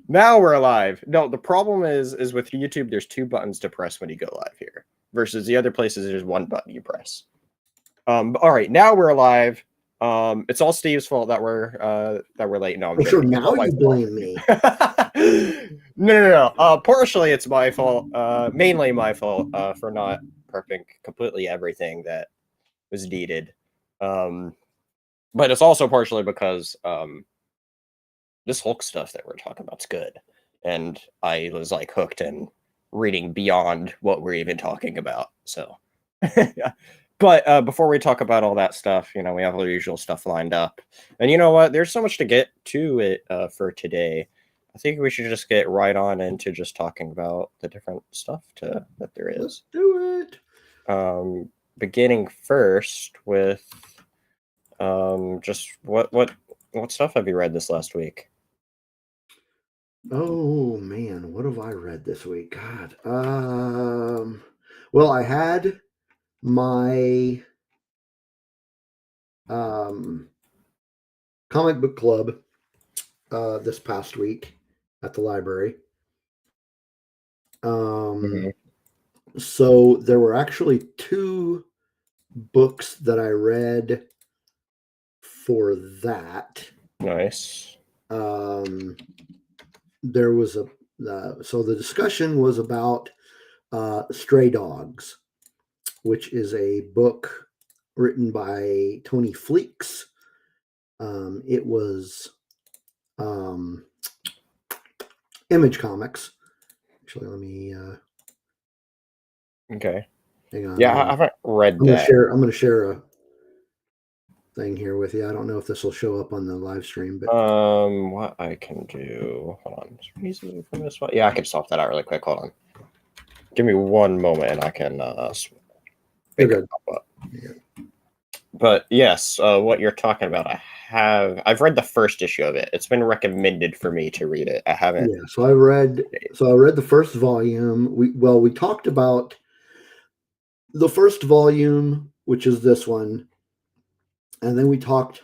Now we're live. No, the problem is with YouTube, there's 2 buttons to press when you go live here, versus the other places there's 1 button you press. All right, now we're live. It's all Steve's fault that we're late. No, I'm sure. Now you blame me. No. Partially, it's my fault. Mainly my fault for not prepping completely everything that was needed. But it's also partially because this Hulk stuff that we're talking about is good, and I was like hooked and reading beyond what we're even talking about. So, but before we talk about all that stuff, we have our usual stuff lined up, and you know what? There's so much to get to it for today. I think we should just get right on into just talking about the different stuff that there is. Let's do it. Beginning first with just what stuff have you read this last week? Oh man, what have I read this week? God. Well, I had my comic book club this past week at the library. So there were actually 2 books that I read for that. Nice. There was so the discussion was about Stray Dogs, which is a book written by Tony Fleeks. It was Image Comics. Actually, let me okay. Hang on. Yeah, I haven't read that. I'm going to share a thing here with you. I don't know if this will show up on the live stream, but what I can do. Hold on. From this one. Yeah, I can swap that out really quick. Hold on. Give me 1 moment, and I can make it pop up. Yeah. But yes, what you're talking about, I've read the first issue of it. It's been recommended for me to read it. I haven't. Yeah, so I read the first volume. We talked about the first volume, which is this one, and then we talked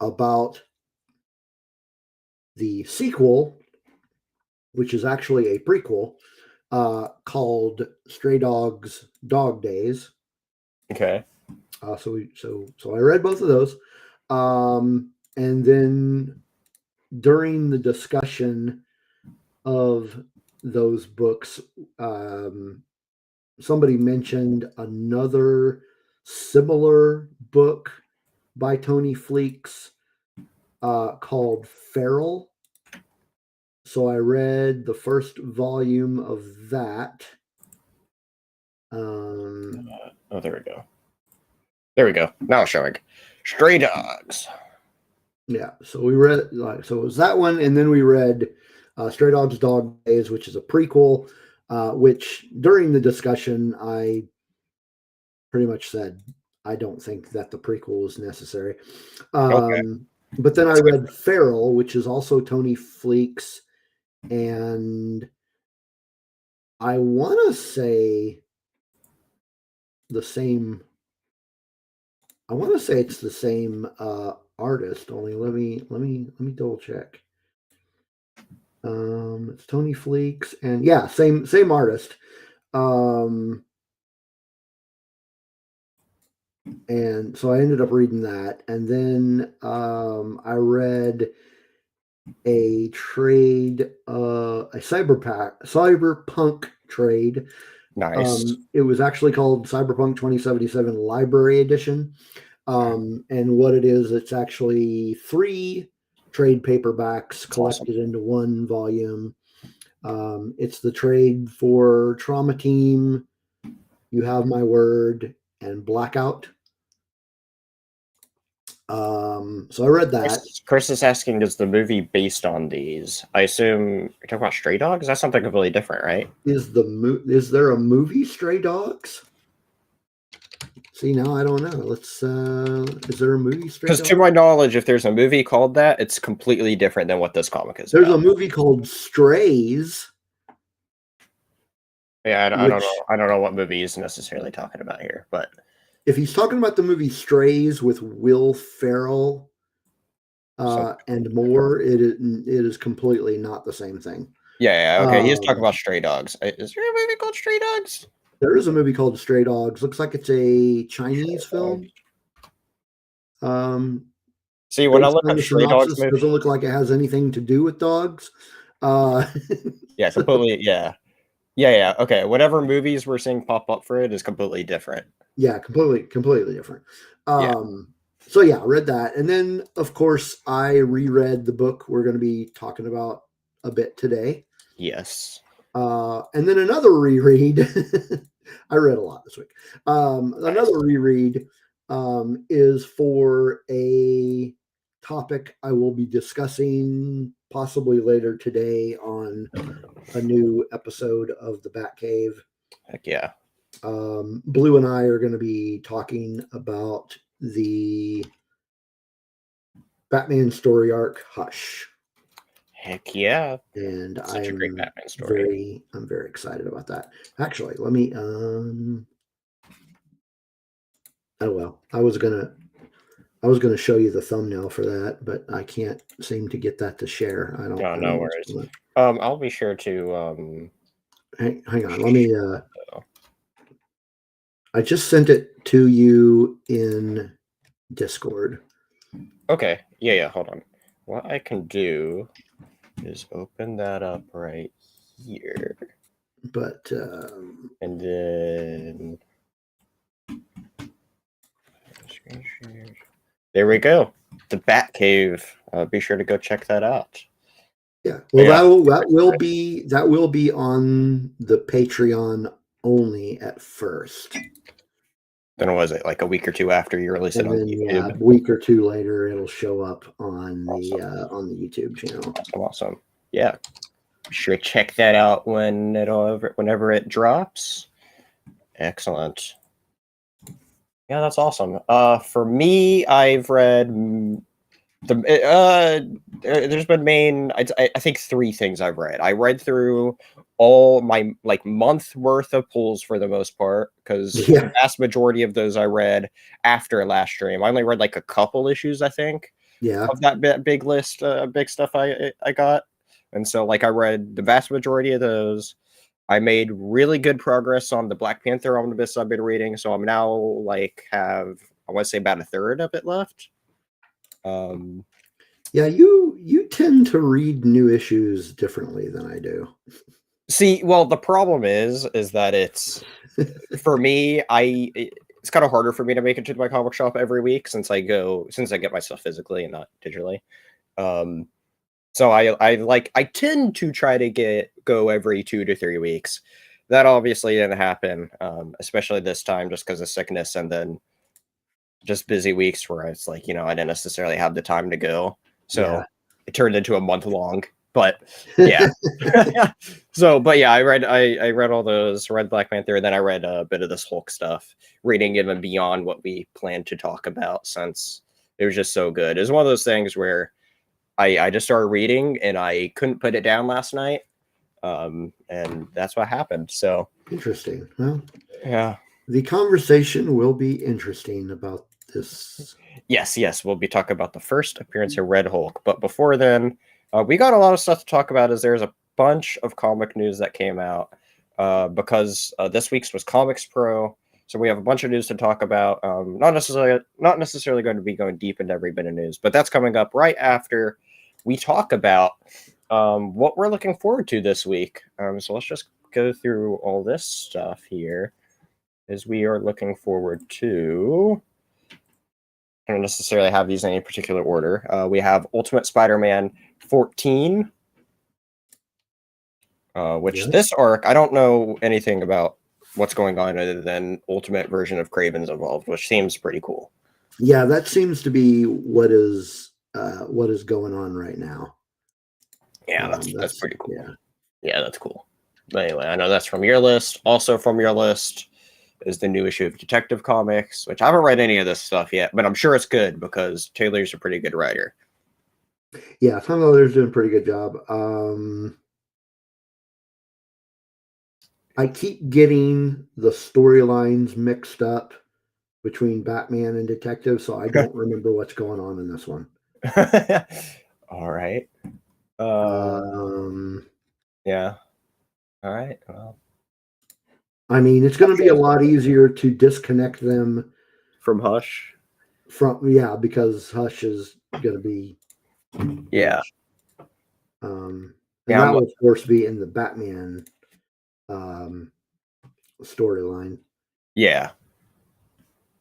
about the sequel, which is actually a prequel, called Stray Dogs Dog Days. Okay. So I read both of those, and then during the discussion of those books, somebody mentioned another similar book by Tony Fleeks called Feral. So I read the first volume of that. Oh, there we go. There we go. Now it's showing. Stray Dogs. Yeah, so we read so it was that one, and then we read Stray Dogs Dog Days, which is a prequel, which during the discussion I pretty much said I don't think that the prequel is necessary. Okay. But then I read Feral, which is also Tony Fleeks, and I want to say the same. I want to say it's the same artist. Only let me double check. It's Tony Fleeks, and yeah, same artist. And so I ended up reading that, and then I read a trade, a cyberpunk trade. Nice. It was actually called Cyberpunk 2077 Library Edition. And what it is, it's actually 3 trade paperbacks collected into 1 volume. It's the trade for Trauma Team, You Have My Word, and Blackout. So I read that. Chris is asking, is the movie based on these? I assume you're talking about Stray Dogs? That's something completely different, right? Is there a movie Stray Dogs? See, now I don't know. Is there a movie Stray Dogs? Because to my knowledge, if there's a movie called that, it's completely different than what this comic is. There's a movie called Strays. Yeah, I don't know what movie he's necessarily talking about here, but if he's talking about the movie Strays with Will Ferrell, and more, it is completely not the same thing. Yeah, okay. He's talking about Stray Dogs. Is there a movie called Stray Dogs? There is a movie called Stray Dogs. Looks like it's a Chinese film. See, when I Based look on up the Stray Dogs synopsis, movie, doesn't look like it has anything to do with dogs. yeah, completely. Yeah. Okay, whatever movies we're seeing pop up for it is completely different. Yeah, completely different. Yeah. So yeah, I read that, and then of course I reread the book we're going to be talking about a bit today. Yes. And then another reread. I read a lot this week. Another reread is for a topic I will be discussing possibly later today on a new episode of the Batcave. Heck yeah. Blue and I are going to be talking about the Batman story arc Hush. Heck yeah. And Such a great Batman story. I'm very excited about that. Actually, let me oh well, I was gonna show you the thumbnail for that, but I can't seem to get that to share. I don't No know worries. I'll be sure to hang on, let me I just sent it to you in Discord. Okay. Yeah, hold on. What I can do is open that up right here. But and then there we go. The Batcave. Be sure to go check that out. Yeah. Well, that will be on the Patreon only at first. Then was it like a week or two after you release it on YouTube? Yeah, a week or two later, it'll show up on the YouTube channel. Awesome. Yeah. Be sure to check that out whenever it drops. Excellent. Yeah, that's awesome. For me, I've read there's been I think 3 things I've read. I read through all my month worth of pulls for the most part, because the vast majority of those I read after last stream. I only read a couple issues, I think, of that big list, big stuff I got. And so I read the vast majority of those. I made really good progress on the Black Panther omnibus I've been reading, so I'm now have, I want to say, about a third of it left. Yeah, you tend to read new issues differently than I do. See, well, the problem is that it's for me, it's kind of harder for me to make it to my comic shop every week since I get my stuff physically and not digitally. So I tend to try to go every 2 to 3 weeks. That obviously didn't happen, especially this time, just because of sickness and then just busy weeks where it's I didn't necessarily have the time to go. So it turned into a month long. But yeah. But yeah, I read all those, read Black Panther, and then I read a bit of this Hulk stuff, reading even beyond what we planned to talk about, since it was just so good. It was one of those things where I just started reading and I couldn't put it down last night. And that's what happened. So interesting. Well, yeah. The conversation will be interesting about this. Yes. We'll be talking about the first appearance of Red Hulk. But before then, we got a lot of stuff to talk about, as there's a bunch of comic news that came out because this week's was Comics Pro. So we have a bunch of news to talk about. Not necessarily going to be going deep into every bit of news, but that's coming up right after we talk about what we're looking forward to this week. So let's just go through all this stuff here, as we are looking forward to. I don't necessarily have these in any particular order. We have Ultimate Spider-Man 14, which this arc, I don't know anything about what's going on other than Ultimate version of Kraven's involved, which seems pretty cool. Yeah, that seems to be what is going on right now. Yeah, that's pretty cool. Yeah, that's cool. But anyway, I know that's from your list. Also from your list is the new issue of Detective Comics, which I haven't read any of this stuff yet, but I'm sure it's good because Taylor's a pretty good writer. Yeah, Tom Miller's doing a pretty good job. I keep getting the storylines mixed up between Batman and Detective, so I don't remember what's going on in this one. All right. Um, Yeah. All right. Well, I mean, it's going to be a lot easier to disconnect them from Hush. from, because Hush is going to be Yeah. Hush. And Yeah. that will, of course, be in the Batman storyline. Yeah.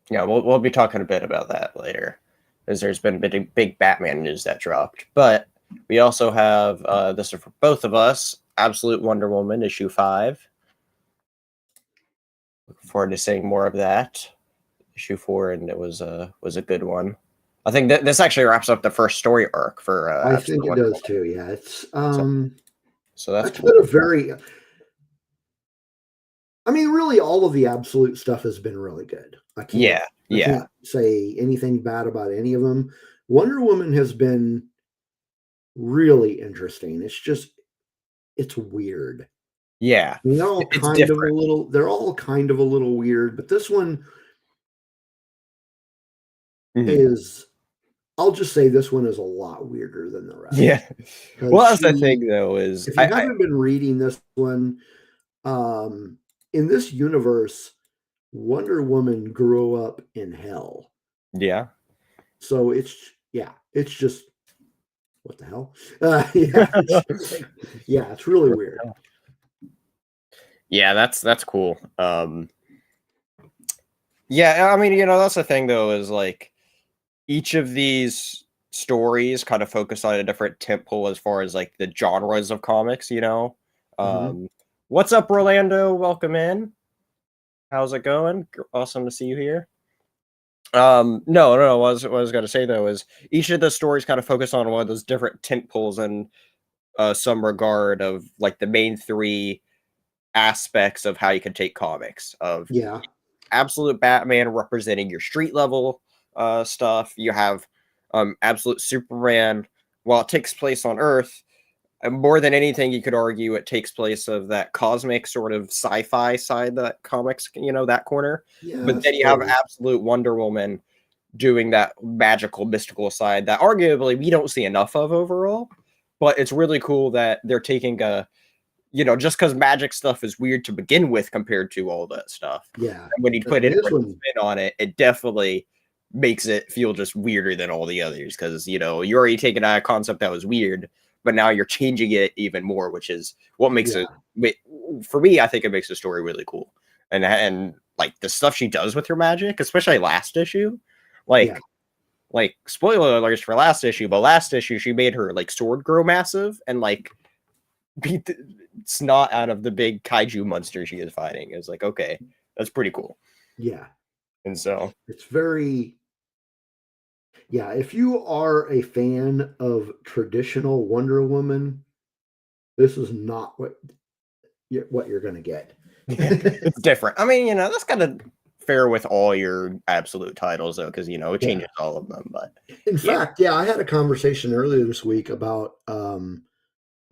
Yeah. We'll be talking a bit about that later, because there's been big Batman news that dropped. But we also have this is for both of us. Absolute Wonder Woman issue 5. Looking forward to seeing more of that. Issue 4, and it was a good one. I think that this actually wraps up the first story arc for. I think it does too. Yeah, it's so that's it's cool. been a very. I mean, really, all of the Absolute stuff has been really good. I can't say anything bad about any of them. Wonder Woman has been really interesting. It's just, it's weird. Yeah, I mean, they're all it's kind different. of a little. They're all kind of a little weird, but this one is. I'll just say this one is a lot weirder than the rest. Yeah. Well, that's the thing, though, is if you haven't been reading this one, in this universe, Wonder Woman grew up in hell. Yeah. So it's just what the hell? It's really weird. Yeah, that's cool. Yeah, I mean, that's the thing, though, is like each of these stories kind of focus on a different temple as far as like the genres of comics. What's up, Rolando? Welcome in. How's it going? Awesome to see you here. No. What I was going to say, though, is each of the stories kind of focus on one of those different tent poles in some regard of like the main 3 aspects of how you can take comics of Absolute Batman representing your street level stuff. You have Absolute Superman. While it takes place on Earth, more than anything, you could argue it takes place of that cosmic sort of sci-fi side that comics, that corner. But then you have Absolute Wonder Woman doing that magical, mystical side that arguably we don't see enough of overall. But it's really cool that they're taking a, just because magic stuff is weird to begin with compared to all that stuff. Yeah. And when you put it spin on it, it definitely makes it feel just weirder than all the others, because, you're already taking a concept that was weird, but now you're changing it even more, which is what makes it, for me, I think it makes the story really cool. And like the stuff she does with her magic, especially last issue, like spoiler alerts for last issue, but last issue she made her like sword grow massive and like beat the snot out of the big kaiju monster she is fighting. It's like, okay, that's pretty cool. Yeah. And so it's very, if you are a fan of traditional Wonder Woman, this is not what you're going to get. It's different. I mean, that's kind of fair with all your Absolute titles, though, because it changes all of them. But in fact, I had a conversation earlier this week about a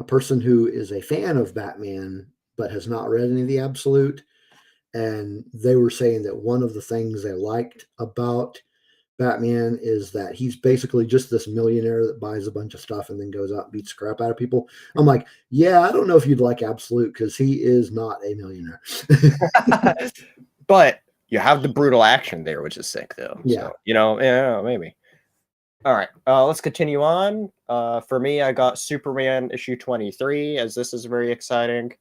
person who is a fan of Batman but has not read any of the Absolute, and they were saying that one of the things they liked about Batman is that he's basically just this millionaire that buys a bunch of stuff and then goes out and beats the crap out of people. I'm like, I don't know if you'd like Absolute, because he is not a millionaire. But you have the brutal action there, which is sick, though. Yeah. So, maybe. All right, let's continue on. For me, I got Superman issue 23, as this is very exciting.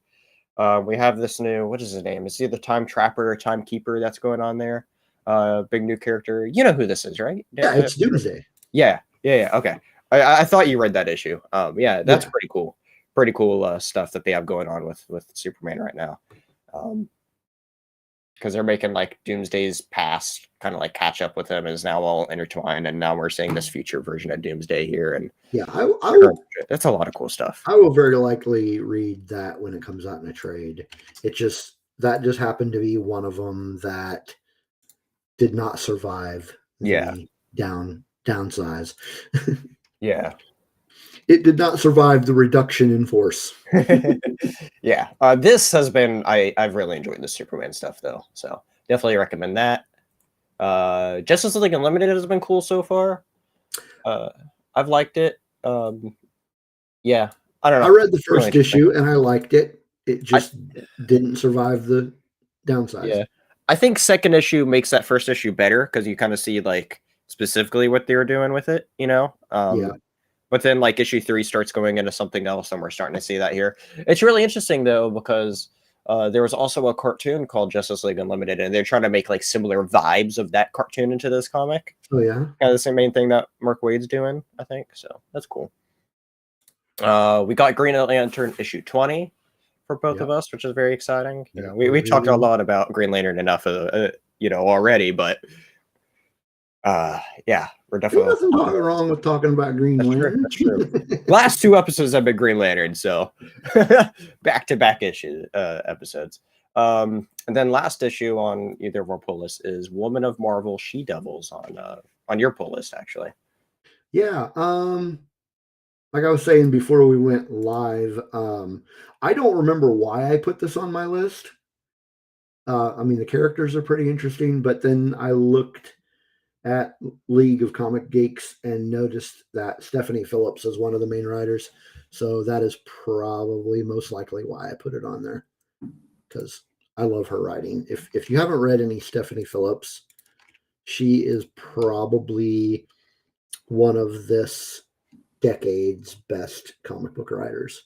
We have this new, what is his name? Is he the Time Trapper or Timekeeper that's going on there? Big new character. You know who this is, right? Yeah, it's Doomsday. Yeah. Okay. I thought you read that issue. That's pretty cool. Pretty cool stuff that they have going on with Superman right now. Because they're making like Doomsday's past kind of like catch up with him is now all intertwined, and now we're seeing this future version of Doomsday here. And that's a lot of cool stuff. I will very likely read that when it comes out in a trade. That just happened to be one of them that did not survive the downsize. Yeah. It did not survive the reduction in force. This has been, I've really enjoyed the Superman stuff, though, so definitely recommend that. Justice League Unlimited has been cool so far. I've liked it. Yeah, I don't I know. read the Really first interesting. issue and I liked it. It I just didn't survive the downsides. Yeah, I think second issue makes that first issue better because you kind of see like specifically what they were doing with it, you know. Yeah. But then like issue 3 starts going into something else, and we're starting to see that here. It's really interesting though because there was also a cartoon called Justice League Unlimited, and they're trying to make like similar vibes of that cartoon into this comic. Oh yeah. Kind of the same main thing that Mark Waid's doing, I think. So that's cool. We got Green Lantern issue 20 for both Yep. of us, which is very exciting. You Yeah, know, we talked a really. lot about Green Lantern enough, you know, already, but yeah, we're There's definitely nothing wrong with talking about Green that's true. Lantern. That's true. Last 2 episodes have been Green Lantern, so back-to-back issue episodes. And then last issue on either of our pull lists is Woman of Marvel She Devils on your pull list, actually. Yeah. Like I was saying before we went live, I don't remember why I put this on my list. I mean, the characters are pretty interesting, but then I looked at League of Comic Geeks and noticed that Stephanie Phillips is one of the main writers. So that is probably most likely why I put it on there, because I love her writing. If you haven't read any Stephanie Phillips, she is probably one of this decade's best comic book writers.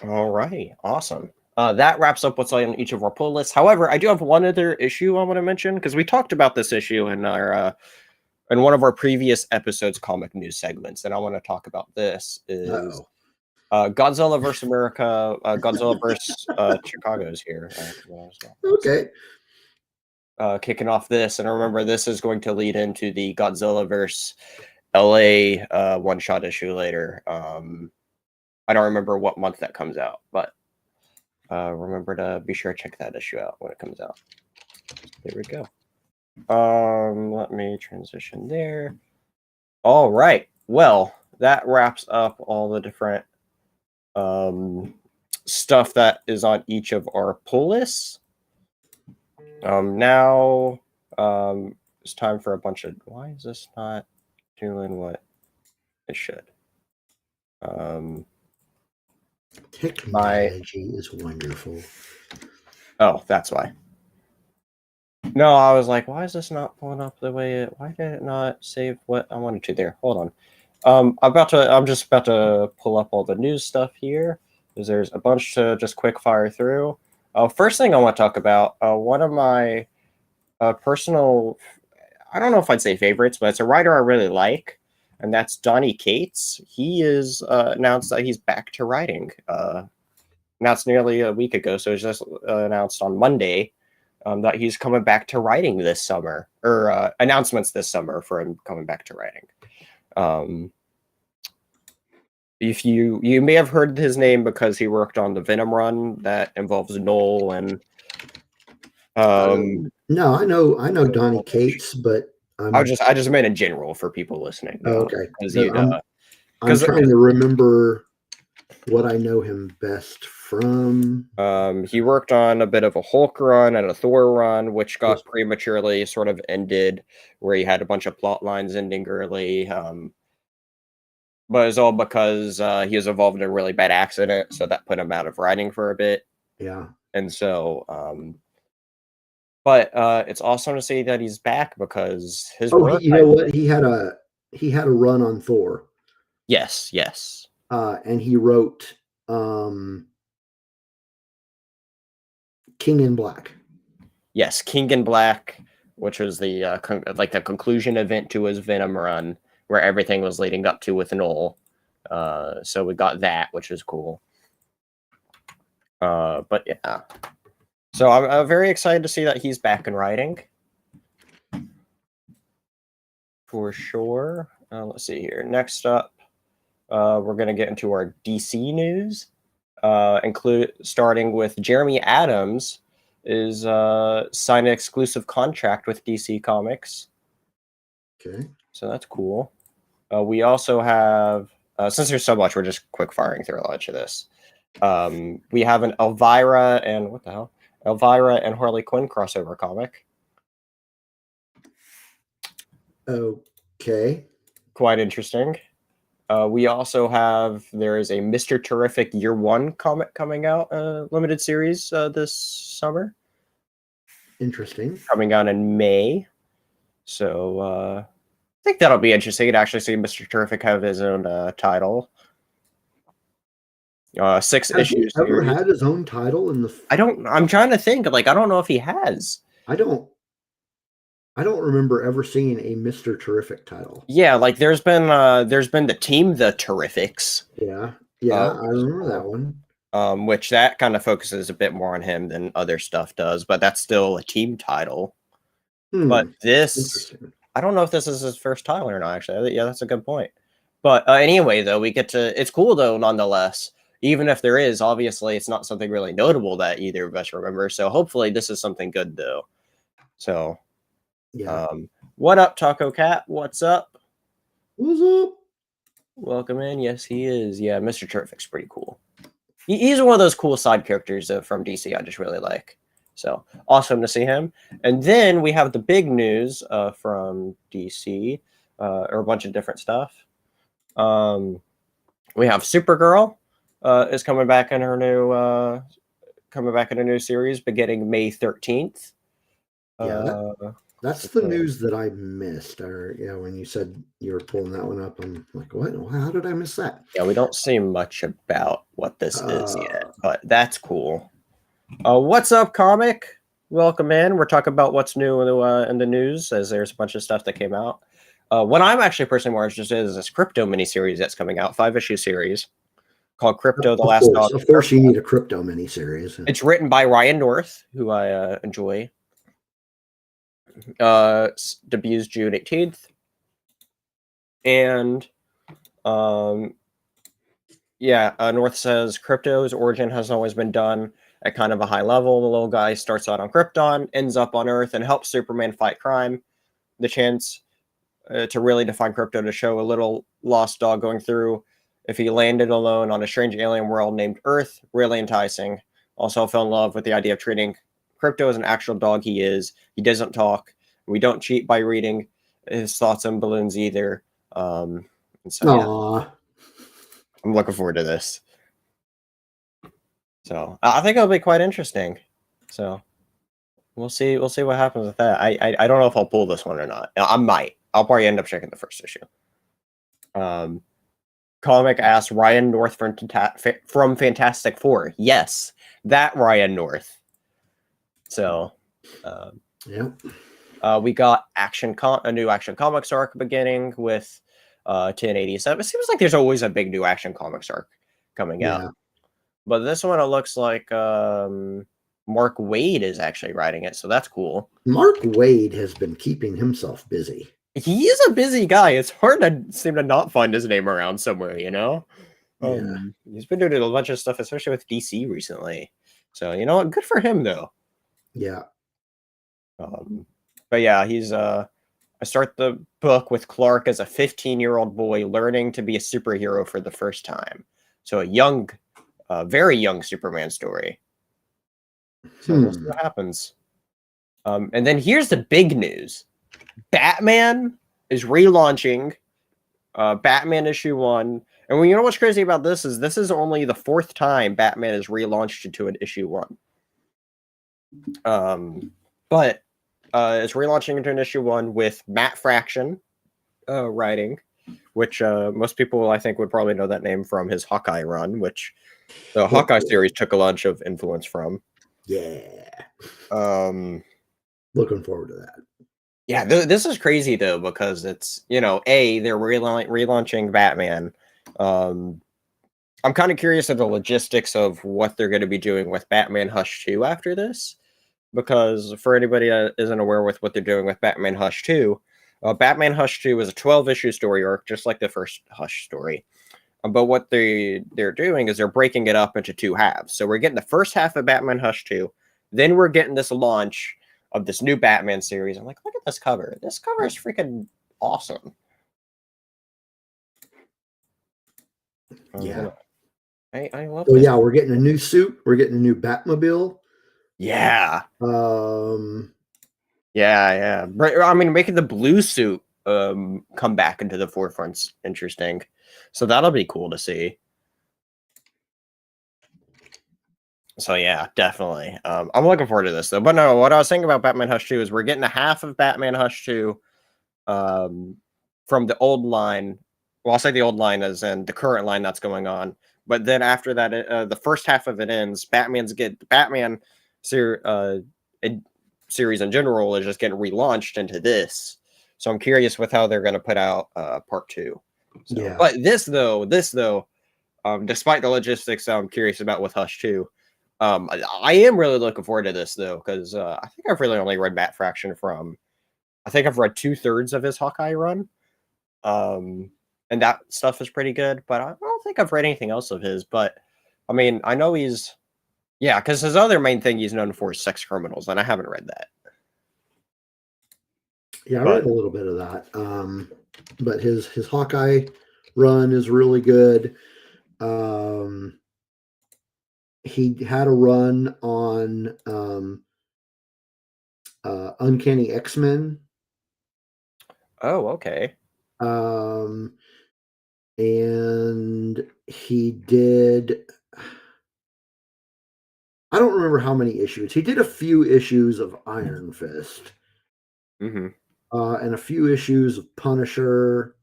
All right, awesome. That wraps up what's on each of our pull lists. However, I do have one other issue I want to mention because we talked about this issue in our in one of our previous episodes, comic news segments, and I want to talk about this is Godzilla vs America, Godzilla vs Chicago's here. Okay. Kicking off this, and I remember this is going to lead into the Godzilla vs LA one-shot issue later. I don't remember what month that comes out, but remember to be sure to check that issue out when it comes out. There we go. Let me transition there. All right. Well, that wraps up all the different stuff that is on each of our pull lists. Now it's time for a bunch of. Why is this not doing what it should? Technology is wonderful. Oh, that's why. No, I was like, why is this not pulling up the way it? Why did it not save what I wanted to there? Hold on. I'm just about to pull up all the news stuff here because there's a bunch to just quick fire through. First thing I want to talk about, one of my personal, I don't know if I'd say favorites, but it's a writer I really like, and that's Donny Cates. He is announced that he's back to writing. Announced nearly a week ago, so it was just announced on Monday. That he's coming back to writing this summer, or announcements this summer for him coming back to writing. If you may have heard his name because he worked on the Venom run that involves Knoll and. No, I know Donny Cates, but I just meant in general for people listening. Okay, I'm trying to remember what I know him best from. He worked on a bit of a Hulk run and a Thor run, which got prematurely sort of ended, where he had a bunch of plot lines ending early. But it's all because he was involved in a really bad accident, so that put him out of writing for a bit. Yeah. And so, but it's awesome to see that he's back because his work. You know what? He had a run on Thor. Yes. And he wrote King in Black. Yes, King in Black, which was the the conclusion event to his Venom run, where everything was leading up to with Knoll. So we got that, which is cool. But yeah. So I'm very excited to see that he's back in writing. For sure. Let's see here. Next up, we're going to get into our DC news, starting with Jeremy Adams is signed an exclusive contract with DC Comics. Okay. So that's cool. We also have, since there's so much, we're just quick firing through a bunch of this. We have an Elvira and Harley Quinn crossover comic. Okay. quite interesting. We also have, there is a Mr. Terrific Year 1 comic coming out, limited series this summer. Interesting. Coming out in May. So I think that'll be interesting to actually see Mr. Terrific have his own title. 6 Has issues. he ever had his own title in the? I'm trying to think. Like, I don't know if he has. I don't remember ever seeing a Mr. Terrific title. Yeah, like there's been the team, the Terrifics. Yeah, I remember that one. Which that kind of focuses a bit more on him than other stuff does, but that's still a team title. But this, I don't know if this is his first title or not. Actually, yeah, that's a good point. But anyway, though, we get to. It's cool though, nonetheless. Even if there is, obviously, it's not something really notable that either of us remember. So hopefully, this is something good though. So. Yeah. What up, Taco Cat? What's up? What's up? Welcome in. Yes, he is. Yeah, Mr. Terrific's pretty cool. He's one of those cool side characters from DC I just really like. So awesome to see him. And then we have the big news from DC, or a bunch of different stuff. We have Supergirl is coming back in her new series beginning May 13th. Yeah. That's the news that I missed. Or when you said you were pulling that one up, I'm like, what? How did I miss that? Yeah, we don't see much about what this is yet, but that's cool. What's up, comic? Welcome in. We're talking about what's new in the news, as there's a bunch of stuff that came out. What I'm actually personally more interested in is this crypto miniseries that's coming out, 5-issue series called Crypto: The Last Dog. Of course, you need a crypto miniseries. It's written by Ryan North, who I enjoy. Debuts June 18th, and North says crypto's origin has always been done at kind of a high level. The little guy starts out on Krypton, ends up on Earth, and helps Superman fight crime. The chance to really define crypto to show a little lost dog going through if he landed alone on a strange alien world named Earth, really enticing. Also fell in love with the idea of treating crypto as an actual dog he is. He doesn't talk. We don't cheat by reading his thoughts on balloons either. And so, yeah, I'm looking forward to this. So I think it'll be quite interesting. So we'll see what happens with that. I don't know if I'll pull this one or not. I might. I'll probably end up checking the first issue. Comic asks Ryan North from Fantastic Four. Yes, that Ryan North. So, we got a new Action Comics arc beginning with 1087. It seems like there's always a big new Action Comics arc coming out. But this one, it looks like Mark Waid is actually writing it, so that's cool. Mark Waid has been keeping himself busy. He is a busy guy. It's hard to seem to not find his name around somewhere, you know? He's been doing a bunch of stuff, especially with DC recently. So, you know what? Good for him, though. Yeah. But yeah, he's I start the book with Clark as a 15-year-old boy learning to be a superhero for the first time. So a young, very young Superman story. So we'll see what happens. And then here's the big news. Batman is relaunching Batman issue 1. And you know what's crazy about this is only the 4th time Batman is relaunched into an issue 1. But it's relaunching into an issue 1 with Matt Fraction writing, which most people I think would probably know that name from his Hawkeye run, which the Hawkeye series took a bunch of influence from. Yeah. Looking forward to that. Yeah, this is crazy though, because it's, they're relaunching Batman. I'm kind of curious of the logistics of what they're going to be doing with Batman Hush 2 after this, because for anybody that isn't aware with what they're doing with Batman Hush 2, Batman Hush 2 is a 12-issue story arc, just like the first Hush story. But what they're doing is they're breaking it up into 2 halves. So we're getting the first half of Batman Hush 2, then we're getting this launch of this new Batman series. I'm like, look at this cover. This cover is freaking awesome. Yeah. I love it. Yeah, we're getting a new suit. We're getting a new Batmobile. Yeah. Yeah. I mean, making the blue suit come back into the forefront's interesting. So that'll be cool to see. So yeah, definitely. I'm looking forward to this though. But no, what I was saying about Batman Hush 2 is we're getting a half of Batman Hush 2 from the old line. Well, I'll say the old line as in the current line that's going on. But then after that, the first half of it ends. Batman series in general is just getting relaunched into this. So I'm curious with how they're going to put out part 2. So, Yeah. But this though, despite the logistics, I'm curious about with Hush 2. I am really looking forward to this though, because I think I've really only read Matt Fraction from. I think I've read 2/3 of his Hawkeye run, and that stuff is pretty good. But I don't think I've read anything else of his. But I mean, I know because his other main thing he's known for is Sex Criminals, and I haven't read that. Yeah, I read a little bit of that. But his Hawkeye run is really good. He had a run on Uncanny X-Men. Oh, okay. And he did, I don't remember how many issues. He did a few issues of Iron Fist. Mm-hmm. And a few issues of Punisher.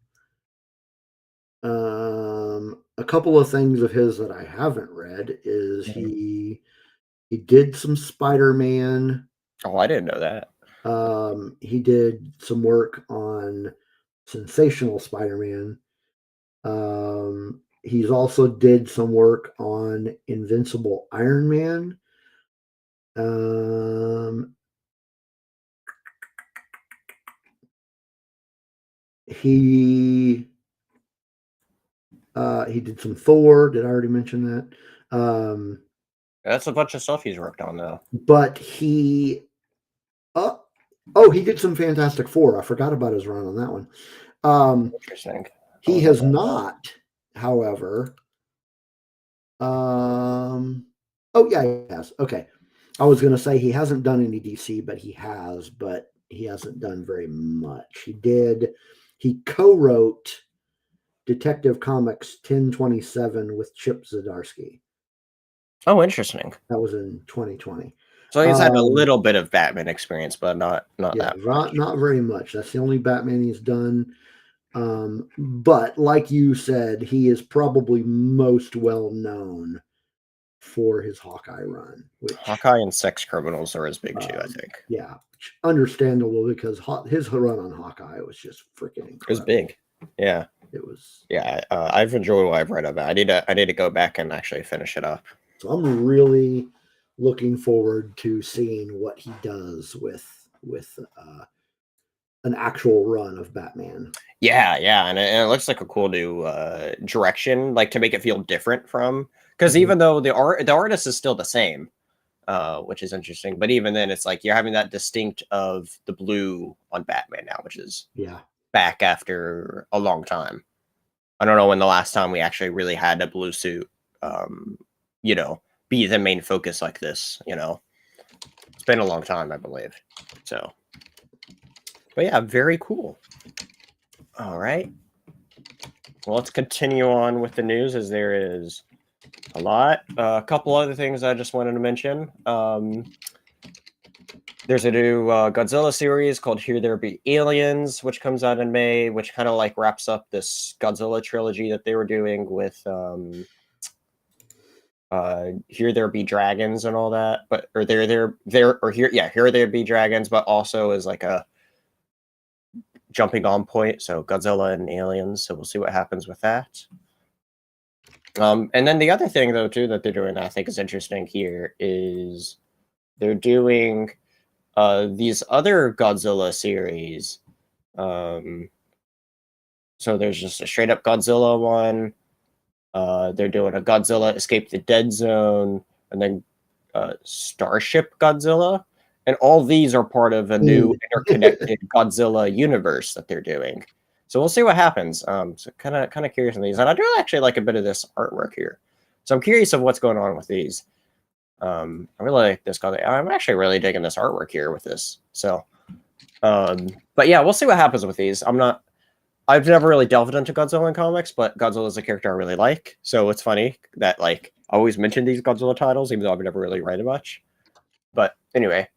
A couple of things of his that I haven't read is he did some Spider-Man. Oh, I didn't know that. He did some work on Sensational Spider-Man. He's also did some work on Invincible Iron Man. He did some Thor. Did I already mention that? That's a bunch of stuff he's worked on, though. But he did some Fantastic Four. I forgot about his run on that one. Interesting. He has not, however. He has. Okay. I was going to say he hasn't done any DC, but he has, but he hasn't done very much. He co-wrote Detective Comics 1027 with Chip Zdarsky. Oh, interesting. That was in 2020. So he's had a little bit of Batman experience, but not that much. Not very much. That's the only Batman he's done. But like you said, he is probably most well known for his Hawkeye run. Hawkeye and Sex Criminals are his big two, I think. Yeah, understandable because his run on Hawkeye was just freaking incredible. It was big. Yeah. It was. Yeah, I've enjoyed what I've read of it. I need to go back and actually finish it up. So I'm really looking forward to seeing what he does with an actual run of Batman. Yeah, and it looks like a cool new direction, like to make it feel different from. Because even though the artist is still the same, which is interesting, but even then, it's like you're having that distinct of the blue on Batman now, which is back after a long time. I don't know when the last time we actually really had a blue suit, be the main focus like this. It's been a long time, I believe. So, but yeah, very cool. All right. Well, let's continue on with the news, as there is a lot. A couple other things I just wanted to mention. There's a new Godzilla series called Here There Be Aliens, which comes out in May, which kind of like wraps up this Godzilla trilogy that they were doing with Here There Be Dragons and all that. Here There Be Dragons, but also is like a jumping on point. So Godzilla and aliens. So we'll see what happens with that. And then the other thing, though, too, that they're doing that I think is interesting here is they're doing these other Godzilla series. So there's just a straight up Godzilla one. They're doing a Godzilla Escape the Dead Zone, and then Starship Godzilla. And all these are part of a new interconnected Godzilla universe that they're doing. So we'll see what happens. So kind of curious on these, and I do actually like a bit of this artwork here. So I'm curious of what's going on with these. I really like this. I'm actually really digging this artwork here with this. So But yeah, we'll see what happens with these. I've never really delved into Godzilla in comics, but Godzilla is a character I really like. So it's funny that like I always mention these Godzilla titles, even though I've never really read much. But anyway,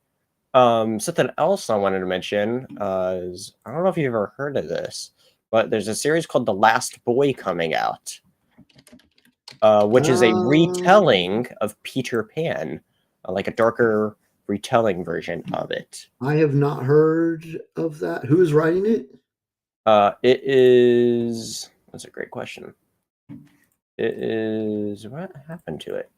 something else I wanted to mention is I don't know if you've ever heard of this, but there's a series called The Last Boy coming out, which is a retelling of Peter Pan, like a darker retelling version of it. I have not heard of that. Who is writing it? It is. That's a great question. It is. What happened to it?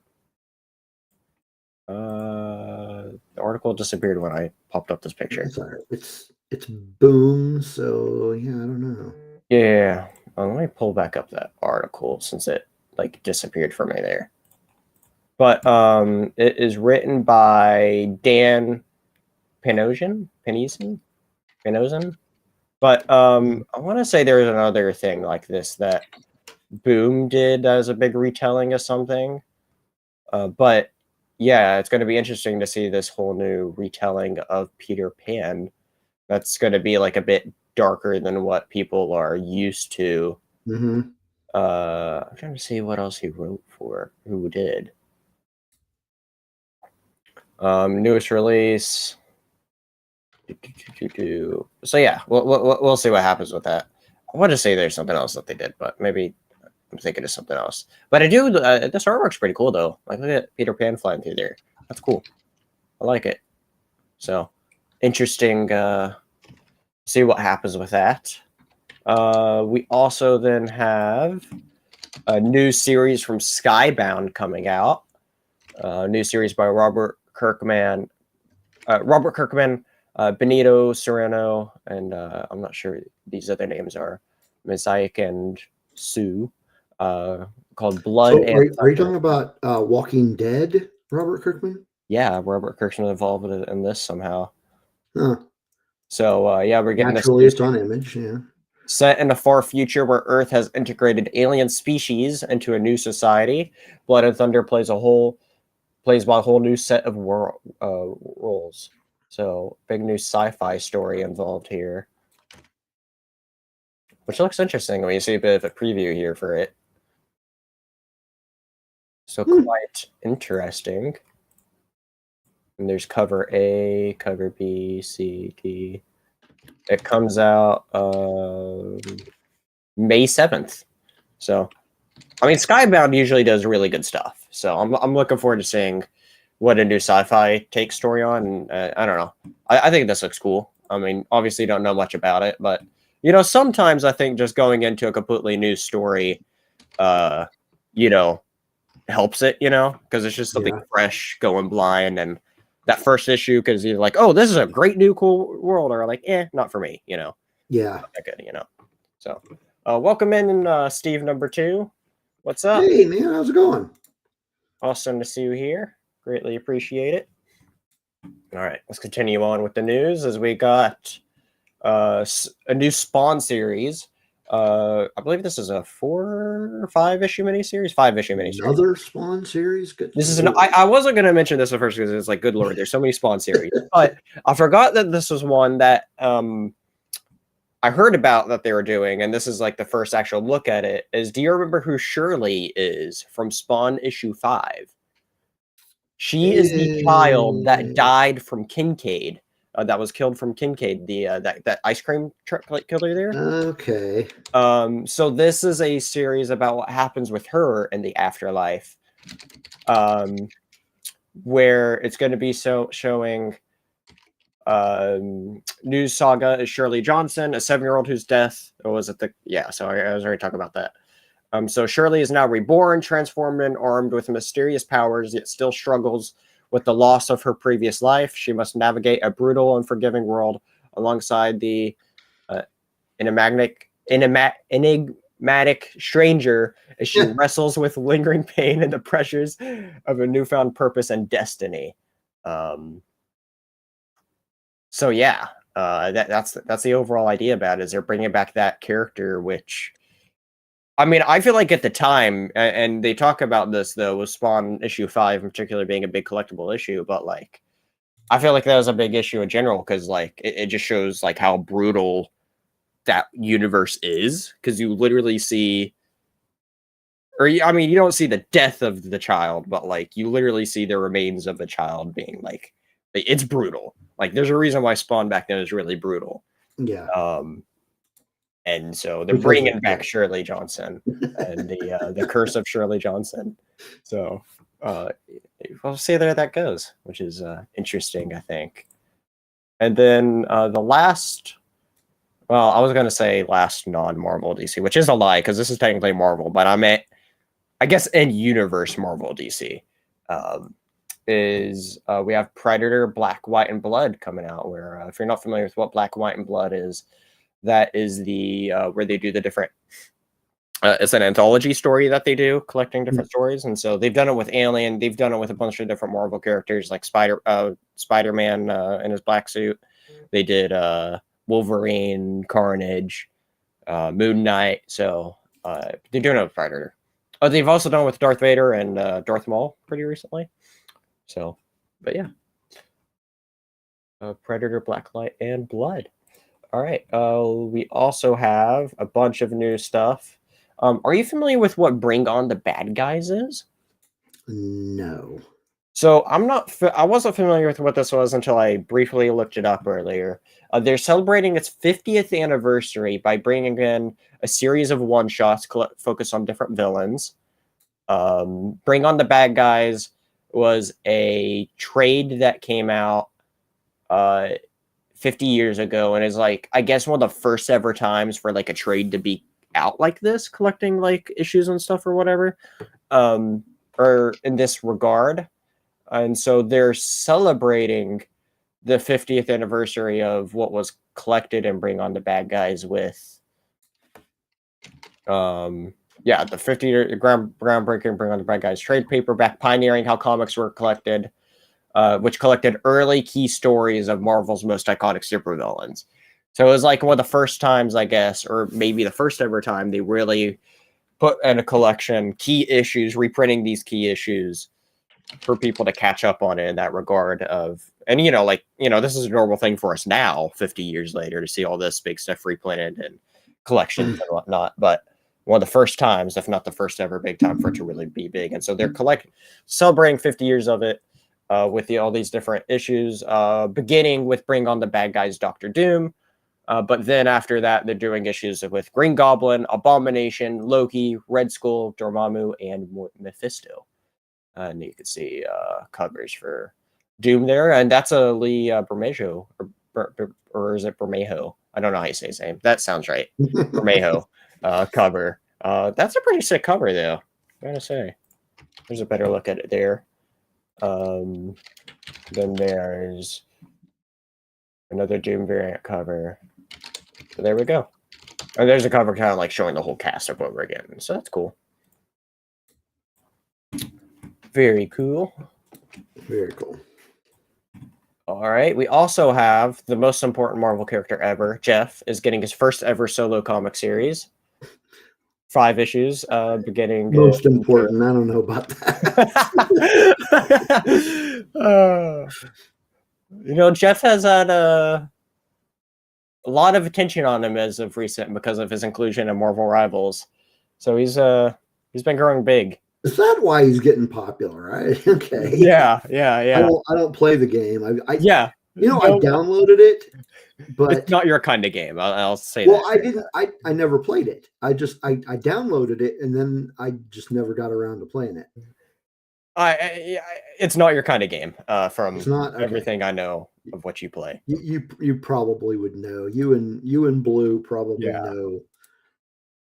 The article disappeared when I popped up this picture. It's Boom. So yeah, I don't know. Yeah. Let me pull back up that article since it like disappeared for me there. But it is written by Dan Panosian. But I want to say there's another thing like this that Boom did as a big retelling of something. But yeah, it's going to be interesting to see this whole new retelling of Peter Pan. That's going to be like a bit darker than what people are used to. Mm-hmm. I'm trying to see what else he wrote for. Who did? Newest release. So yeah, we'll see what happens with that. I want to say there's something else that they did, but maybe I'm thinking of something else. But I do. This artwork's pretty cool though. Like look at Peter Pan flying through there. That's cool. I like it. So interesting. See what happens with that. We also then have a new series from Skybound coming out. A new series by Robert Kirkman, Benito Serrano, and I'm not sure these other names are Mosaic and Sue, called Blood. So are you talking about Walking Dead, Robert Kirkman? Yeah, Robert Kirkman involved in this somehow. Huh. So yeah, we're getting Naturally, this it's on Image. Yeah. set in a far future where Earth has integrated alien species into a new society. Blood and Thunder plays by a whole new set of roles. So big new sci-fi story involved here, which looks interesting when you see a bit of a preview here for it. So quite interesting. And there's cover A, cover B, C, D. It comes out May 7th. So, I mean, Skybound usually does really good stuff. So I'm looking forward to seeing what a new sci-fi take story on. And, I don't know. I think this looks cool. I mean, obviously don't know much about it, but you know, sometimes I think just going into a completely new story, you know, helps it, you know, because it's just something fresh, going blind, and that first issue, because you're like, oh, this is a great new cool world, or like, not for me, you know. Yeah. Not that good, you know. So, welcome in, Steve number 2. What's up? Hey man, how's it going? Awesome to see you here. Greatly appreciate it. All right, let's continue on with the news as we got a new Spawn series. I believe this is a 4 or 5 issue miniseries. 5 issue miniseries. Another Spawn series. Good. This is I wasn't gonna mention this at first because it's like, good lord, there's so many Spawn series. But I forgot that this was one that I heard about that they were doing, and this is like the first actual look at it. Do you remember who Shirley is from Spawn issue 5? She is the child that died from Kincaid. That was killed from Kincaid, the that ice cream truck killer there. Okay. So this is a series about what happens with her in the afterlife, where it's going to be showing news saga is Shirley Johnson, a 7-year-old whose death, or was it so I was already talking about that. So Shirley is now reborn, transformed and armed with mysterious powers, yet still struggles with the loss of her previous life. She must navigate a brutal and forgiving world alongside the enigmatic stranger as she wrestles with lingering pain and the pressures of a newfound purpose and destiny. So yeah, that's the overall idea about it, is they're bringing back that character, which, I mean, I feel like at the time, and they talk about this though, with Spawn issue 5 in particular being a big collectible issue, but like, I feel like that was a big issue in general because like it just shows like how brutal that universe is because you literally see, or I mean, you don't see the death of the child, but like you literally see the remains of the child being like, it's brutal. Like there's a reason why Spawn back then was really brutal. Yeah. And so they're Because bringing back Shirley Johnson and the curse of Shirley Johnson. So we'll see where that goes, which is interesting, I think. And then the last, well, I was going to say last non-Marvel DC, which is a lie because this is technically Marvel, but I meant, I guess, in universe Marvel DC is we have Predator, Black, White, and Blood coming out. Where if you're not familiar with what Black, White, and Blood is, that is the where they do the different. It's an anthology story that they do, collecting different stories, and so they've done it with Alien. They've done it with a bunch of different Marvel characters, like Spider-Man in his black suit. They did Wolverine, Carnage, Moon Knight. So they're doing it with Predator. Oh, they've also done it with Darth Vader and Darth Maul pretty recently. So, but yeah, Predator, Black, Light, and Blood. All right. We also have a bunch of new stuff. Are you familiar with what Bring On the Bad Guys is? No. So I wasn't familiar with what this was until I briefly looked it up earlier. They're celebrating its 50th anniversary by bringing in a series of one-shots focused on different villains. Bring On the Bad Guys was a trade that came out 50 years ago and is like, I guess, one of the first ever times for like a trade to be out like this, collecting like issues and stuff or whatever, or in this regard. And so they're celebrating the 50th anniversary of what was collected and Bring On the Bad Guys with the 50-year groundbreaking Bring On the Bad Guys trade paperback, pioneering how comics were collected, which collected early key stories of Marvel's most iconic supervillains. So it was like one of the first times, I guess, or maybe the first ever time they really put in a collection key issues, reprinting these key issues for people to catch up on it in that regard of, and this is a normal thing for us now 50 years later to see all this big stuff reprinted and collections and whatnot, but one of the first times, if not the first ever big time for it to really be big. And so they're celebrating 50 years of it with all these different issues, beginning with Bring On the Bad Guys, Doctor Doom, but then after that they're doing issues with Green Goblin, Abomination, Loki, Red Skull, Dormammu, and Mephisto. And you can see covers for Doom there, and that's a Lee Bermejo, or is it Bermejo? I don't know how you say his name. That sounds right. Bermejo cover. That's a pretty sick cover, though. I gotta say, there's a better look at it there. Then there's another Doom variant cover. So there we go. And there's a cover kind of like showing the whole cast up over again. So that's cool. Very cool. Very cool. All right. We also have the most important Marvel character ever. Jeph is getting his first ever solo comic series. 5 issues, beginning. Most important. I don't know about that. Jeph has had a lot of attention on him as of recent because of his inclusion in Marvel Rivals. So he's been growing big. Is that why he's getting popular, right? Okay. Yeah. I don't play the game. I I downloaded it, but it's not your kind of game. I'll say well, that. I never played it. I downloaded it and then I just never got around to playing it. It's not your kind of game. From okay. Everything I know of what you play. You probably would know. You and Blue probably know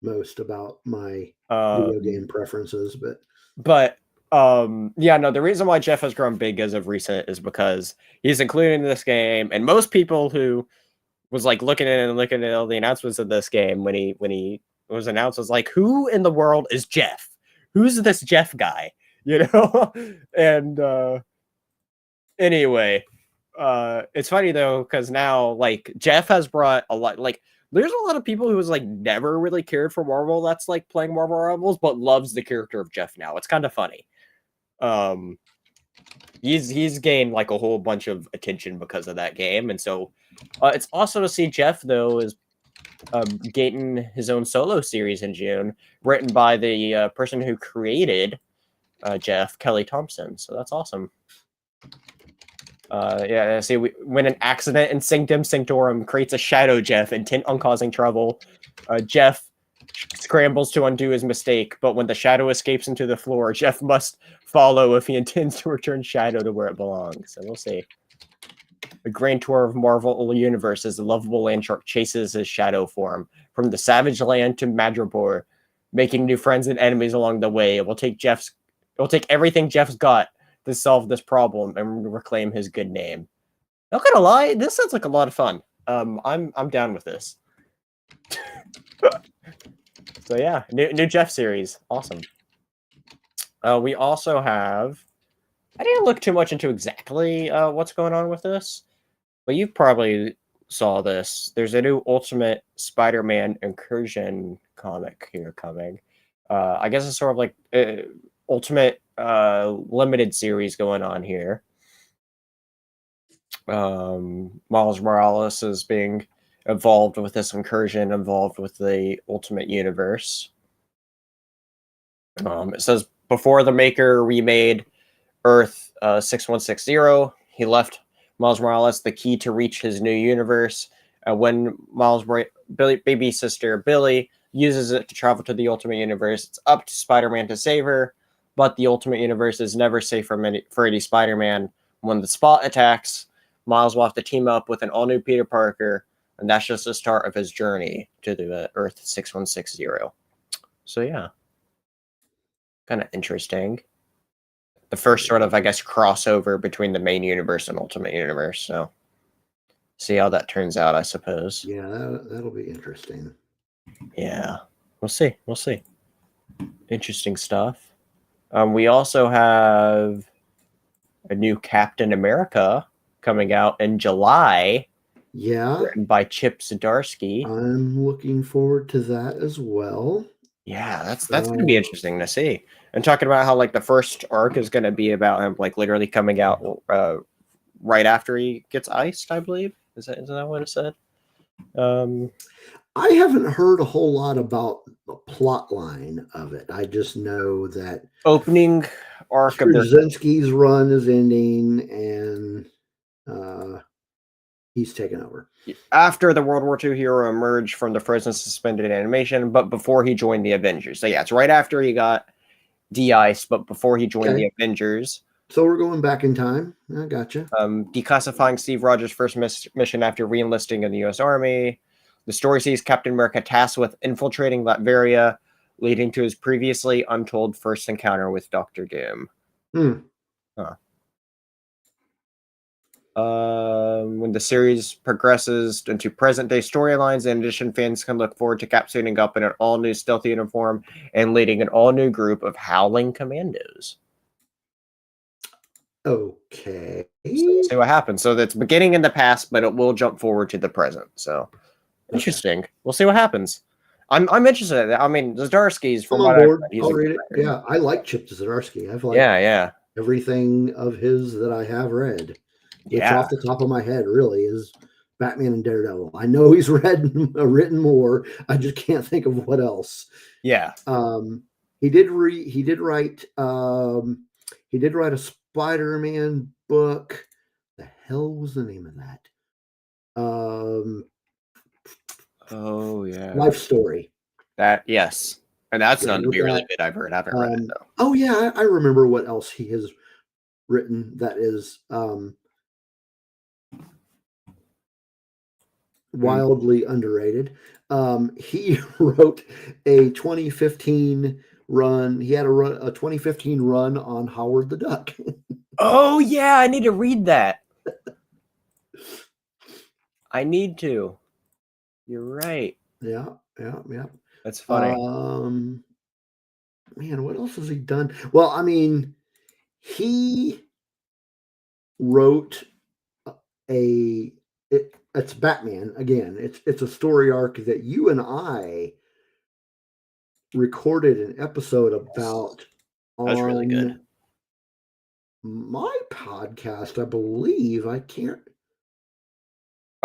most about my video game preferences, but the reason why Jeph has grown big as of recent is because he's included in this game, and most people who was like looking at all the announcements of this game when he was announced was like, who in the world is Jeph? Who's this Jeph guy? And anyway, it's funny though because now like Jeph has brought a lot, like there's a lot of people who was like never really cared for Marvel that's like playing Marvel Rivals but loves the character of Jeph now. It's kind of funny. he's gained like a whole bunch of attention because of that game, and so it's awesome to see Jeph though is getting his own solo series in June, written by the person who created Jeph, Kelly Thompson. So that's awesome. Yeah, see, when an accident in Sanctum Sanctorum creates a shadow Jeph intent on causing trouble, Jeph scrambles to undo his mistake, but when the shadow escapes into the floor, Jeph must follow if he intends to return shadow to where it belongs. So we'll see. The grand tour of Marvel Universe as the lovable land shark chases his shadow form from the savage land to Madripoor, making new friends and enemies along the way. It will take everything Jeff's got to solve this problem and reclaim his good name. Not gonna lie, this sounds like a lot of fun. I'm down with this. So yeah, new Jeph series, awesome. We also have. I didn't look too much into exactly what's going on with this, but you probably saw this. There's a new Ultimate Spider-Man Incursion comic here coming. I guess it's sort of like Ultimate limited series going on here. Miles Morales is being involved with this incursion, involved with the Ultimate Universe. It says before the Maker remade Earth 6160, he left Miles Morales the key to reach his new universe. When baby sister Billy uses it to travel to the Ultimate Universe, it's up to Spider-Man to save her, but the Ultimate Universe is never safe for any Spider-Man. When the Spot attacks, Miles will have to team up with an all-new Peter Parker, and that's just the start of his journey to the Earth 6160. So yeah, kind of interesting. The first sort of, I guess, crossover between the main universe and Ultimate Universe. So see how that turns out, I suppose. Yeah, that'll be interesting. Yeah, we'll see. We'll see. Interesting stuff. We also have a new Captain America coming out in July. Yeah, written by Chip Zdarsky. I'm looking forward to that as well. Yeah, that's gonna be interesting to see. And talking about how like the first arc is gonna be about him like literally coming out right after he gets iced, I believe. Isn't that what it said? I haven't heard a whole lot about the plot line of it. I just know that opening arc of their Straczynski's run is ending and he's taken over. After the World War II hero emerged from the frozen suspended animation, but before he joined the Avengers. So yeah, it's right after he got de-iced, but before he joined the Avengers. So we're going back in time. I gotcha. Declassifying Steve Rogers' first mission after re-enlisting in the U.S. Army. The story sees Captain America tasked with infiltrating Latveria, leading to his previously untold first encounter with Doctor Doom. Huh. When the series progresses into present-day storylines, in addition, fans can look forward to Cap suiting up in an all-new stealthy uniform and leading an all-new group of Howling Commandos. Okay. So we'll see what happens. So that's beginning in the past, but it will jump forward to the present. So interesting. Okay. We'll see what happens. I'm interested. I mean, Zdarsky's from what I've read, I'll read it. Yeah, I like Chip Zdarsky. I've liked everything of his that I have read. Which off the top of my head really is Batman and Daredevil. I know he's written more. I just can't think of what else. Yeah. He did write a Spider-Man book. The hell was the name of that? Oh yeah. Life Story. Yes. And that's known to be really good. I've heard. I haven't read it though. Oh yeah, I remember what else he has written that is wildly underrated. He wrote a 2015 run. He had a 2015 run on Howard the Duck. Oh yeah, I need to read that. I need to. You're right. Yeah. That's funny. Man, what else has he done? Well, I mean, he wrote it's Batman again. It's a story arc that you and I recorded an episode about. That's really good. My podcast, I believe. I can't.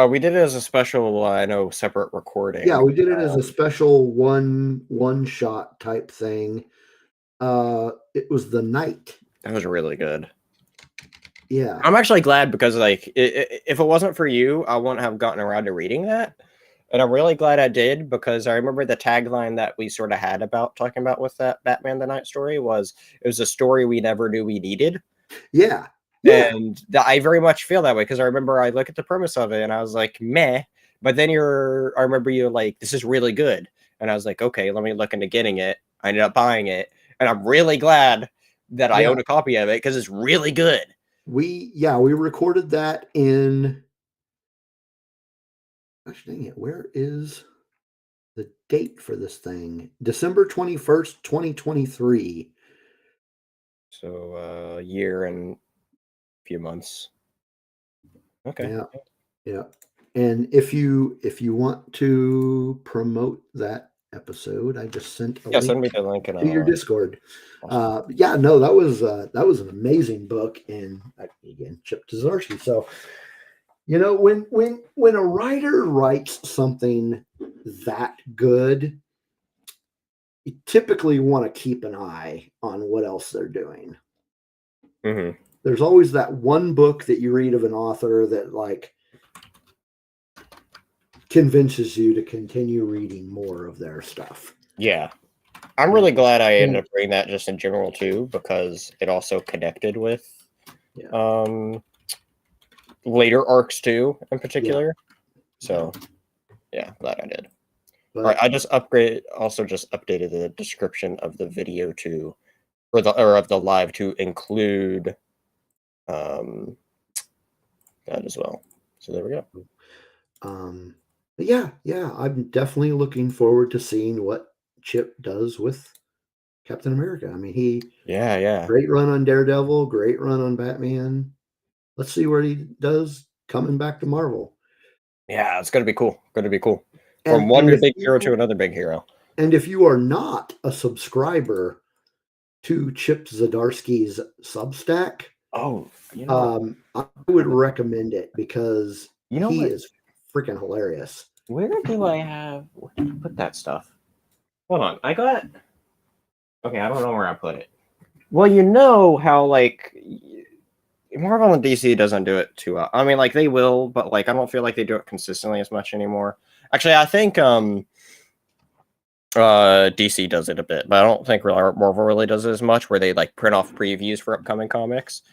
We did it as a special, I know, separate recording. Yeah, we did it as a special one shot type thing. It was The Night. That was really good. Yeah. I'm actually glad because, like, if it wasn't for you, I wouldn't have gotten around to reading that. And I'm really glad I did, because I remember the tagline that we sort of had about talking about with that Batman the Night story was, it was a story we never knew we needed. Yeah. Yeah. And I very much feel that way, because I remember I look at the premise of it and I was like, meh. But then I remember you're like, this is really good. And I was like, okay, let me look into getting it. I ended up buying it. And I'm really glad that I own a copy of it, because it's really good. We recorded that in, gosh dang it, where is the date for this thing? December 21st, 2023. So a year and a few months. Okay. Yeah. Yeah. And if you want to promote that episode, I just sent a link Send me the link to your Discord. Awesome. Yeah, no, that was an amazing book, and again, Jeph Zdarsky. So, you know, when a writer writes something that good, you typically want to keep an eye on what else they're doing. Mm-hmm. There's always that one book that you read of an author that like convinces you to continue reading more of their stuff. Yeah. I'm really glad I ended up reading that just in general too, because it also connected with later arcs too, in particular. Yeah. So yeah, glad I did. But, all right, I just updated the description of the video to, or of the live to include that as well. So there we go. But yeah, I'm definitely looking forward to seeing what Chip does with Captain America. I mean, great run on Daredevil, great run on Batman. Let's see what he does coming back to Marvel. Yeah, it's gonna be cool. From one big hero to another big hero. And if you are not a subscriber to Chip Zdarsky's Substack, I would recommend it, because he is freaking hilarious. Where did I put that stuff? Hold on. I don't know where I put it. Well, you know how, like, Marvel and DC doesn't do it too well. I mean, like, they will, but, like, I don't feel like they do it consistently as much anymore. Actually, I think DC does it a bit, but I don't think Marvel really does it as much, where they, like, print off previews for upcoming comics.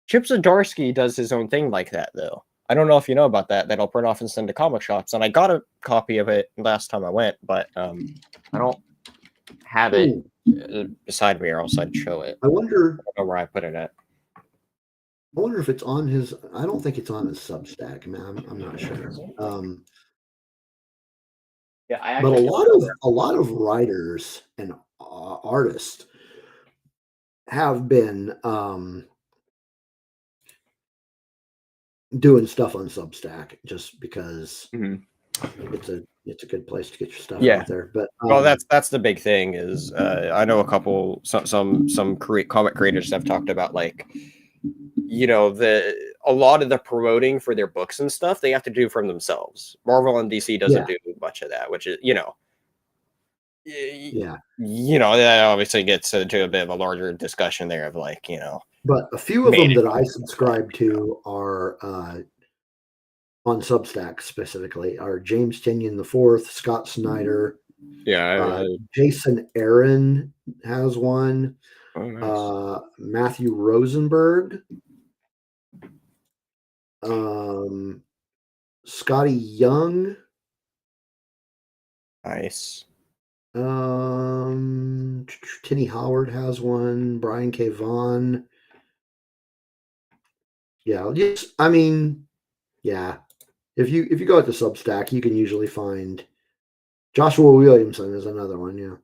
Chip Zdarsky does his own thing like that, though. I don't know if you know about that I'll print off and send to comic shops. And I got a copy of it last time I went, but I don't have it beside me, or else I'd show it. I don't know where I put it at. I wonder if it's on his, I don't think it's on his Substack, man. I'm not sure. But a lot of writers and artists have been doing stuff on Substack, just because it's a good place to get your stuff out there. But well, that's the big thing is I know some comic creators have talked about, like, you know, a lot of the promoting for their books and stuff they have to do from themselves. Marvel and DC doesn't do much of that, which is, you know, that obviously gets into a bit of a larger discussion there of, like, you know. But a few of them that I subscribe to are on Substack specifically are James Tynion IV, Scott Snyder. Jason Aaron has one. Oh, nice. Matthew Rosenberg. Scotty Young. Nice. Tinny Howard has one. Brian K. Vaughan. Yeah, if you go at the Substack, you can usually find Joshua Williamson is another one. Yeah.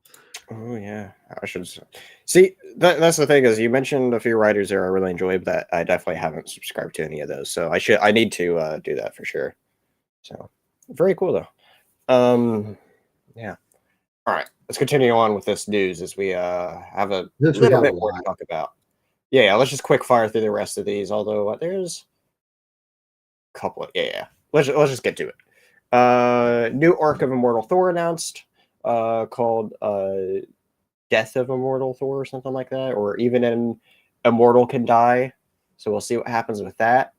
Oh yeah, I should see. That's the thing, is you mentioned a few writers there I really enjoy, but I definitely haven't subscribed to any of those. So I need to do that for sure. So very cool though. Yeah. All right, let's continue on with this news as we have a little bit more to talk about. Yeah, let's just quick fire through the rest of these. Although there's a couple. Yeah. Let's just get to it. New arc of Immortal Thor announced. Called Death of Immortal Thor or something like that, or even an Immortal Can Die. So we'll see what happens with that.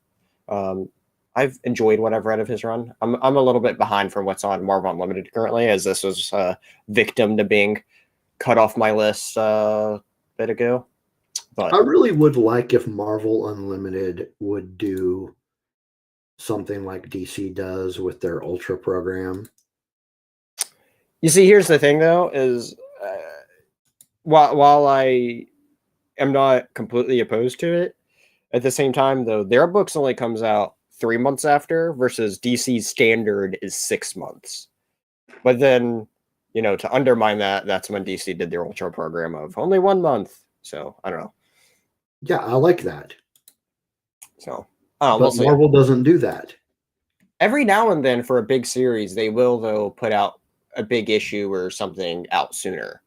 I've enjoyed what I've read of his run. I'm a little bit behind from what's on Marvel Unlimited currently, as this was victim to being cut off my list a bit ago. But I really would like if Marvel Unlimited would do something like DC does with their Ultra program. you see, here's the thing, though, is while I am not completely opposed to it, at the same time, though, their books only comes out 3 months after, versus DC's standard is 6 months. But then, to undermine that, that's when DC did their Ultra program of only 1 month. So I don't know. Yeah, I like that. So but Marvel doesn't do that. Every now and then, for a big series, they will, though, put out a big issue or something out sooner.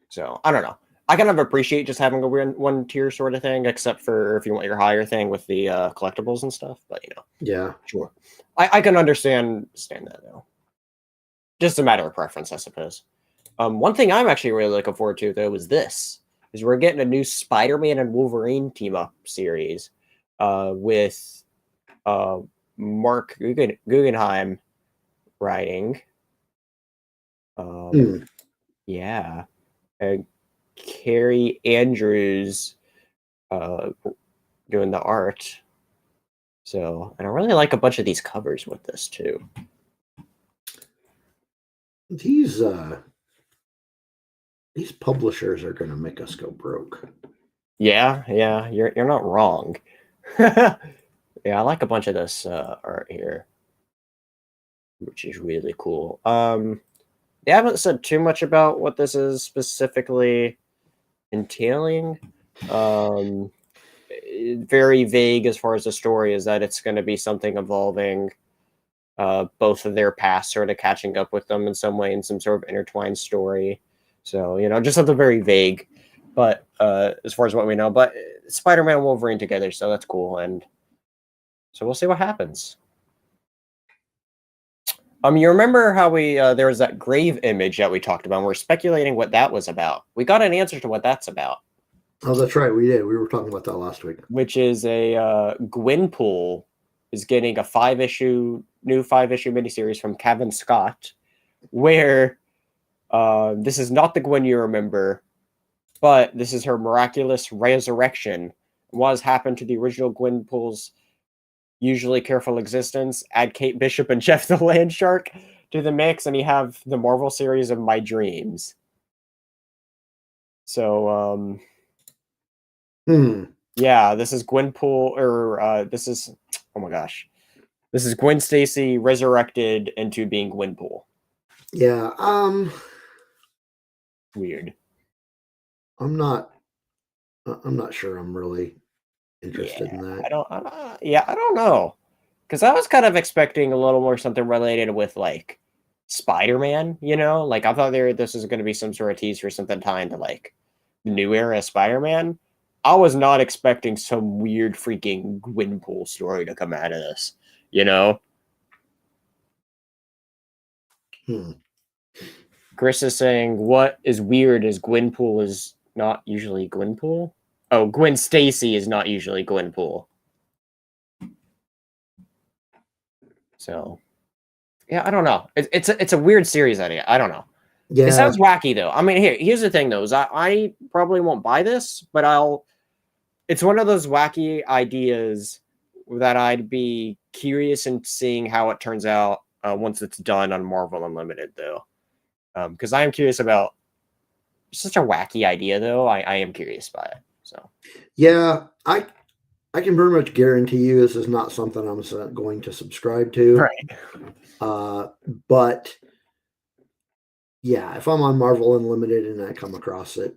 So I don't know. I kind of appreciate just having a weird one tier sort of thing, except for if you want your higher thing with the collectibles and stuff. But yeah, sure, I can understand that, though. Just a matter of preference, I suppose. One thing I'm actually really looking forward to, though, is we're getting a new Spider-Man and Wolverine team-up series with Mark Guggenheim writing. Yeah. And Carrie Andrews doing the art. So, and I really like a bunch of these covers with this, too. These publishers are going to make us go broke. Yeah, you're not wrong. Yeah, I like a bunch of this art here, which is really cool. They haven't said too much about what this is specifically entailing. Very vague as far as the story is that it's going to be something involving both of their past sort of catching up with them in some way in some sort of intertwined story. So, just something very vague. But as far as what we know, but Spider-Man and Wolverine together, so that's cool. And so we'll see what happens. You remember how there was that grave image that we talked about, and we're speculating what that was about. We got an answer to what that's about. Oh, that's right. We did. We were talking about that last week. Which is a Gwenpool is getting a new 5-issue miniseries from Kevin Scott, where this is not the Gwen you remember, but this is her miraculous resurrection. What has happened to the original Gwenpool's usually careful existence? Add Kate Bishop and Jeph the Land Shark to the mix, and you have the Marvel series of My Dreams. So, yeah, this is Gwenpool, or this is, oh my gosh, this is Gwen Stacy resurrected into being Gwenpool. Yeah, weird. I'm not sure I'm really interested in that. I don't know, because I was kind of expecting a little more something related with like Spider-Man. Like I thought this was going to be some sort of tease for something tying to like the new era of Spider-Man. I was not expecting some weird freaking Gwenpool story to come out of this. Chris is saying what is weird is Gwenpool is not usually Gwenpool. Oh, Gwen Stacy is not usually Gwenpool. So, yeah, I don't know. It's a weird series idea. I don't know. Yeah. It sounds wacky though. I mean, here's the thing though, is I probably won't buy this, but it's one of those wacky ideas that I'd be curious in seeing how it turns out once it's done on Marvel Unlimited though. Because I am curious about such a wacky idea though. I am curious by it. So yeah, I can pretty much guarantee you this is not something I'm going to subscribe to. Right. But yeah, if I'm on Marvel Unlimited and I come across it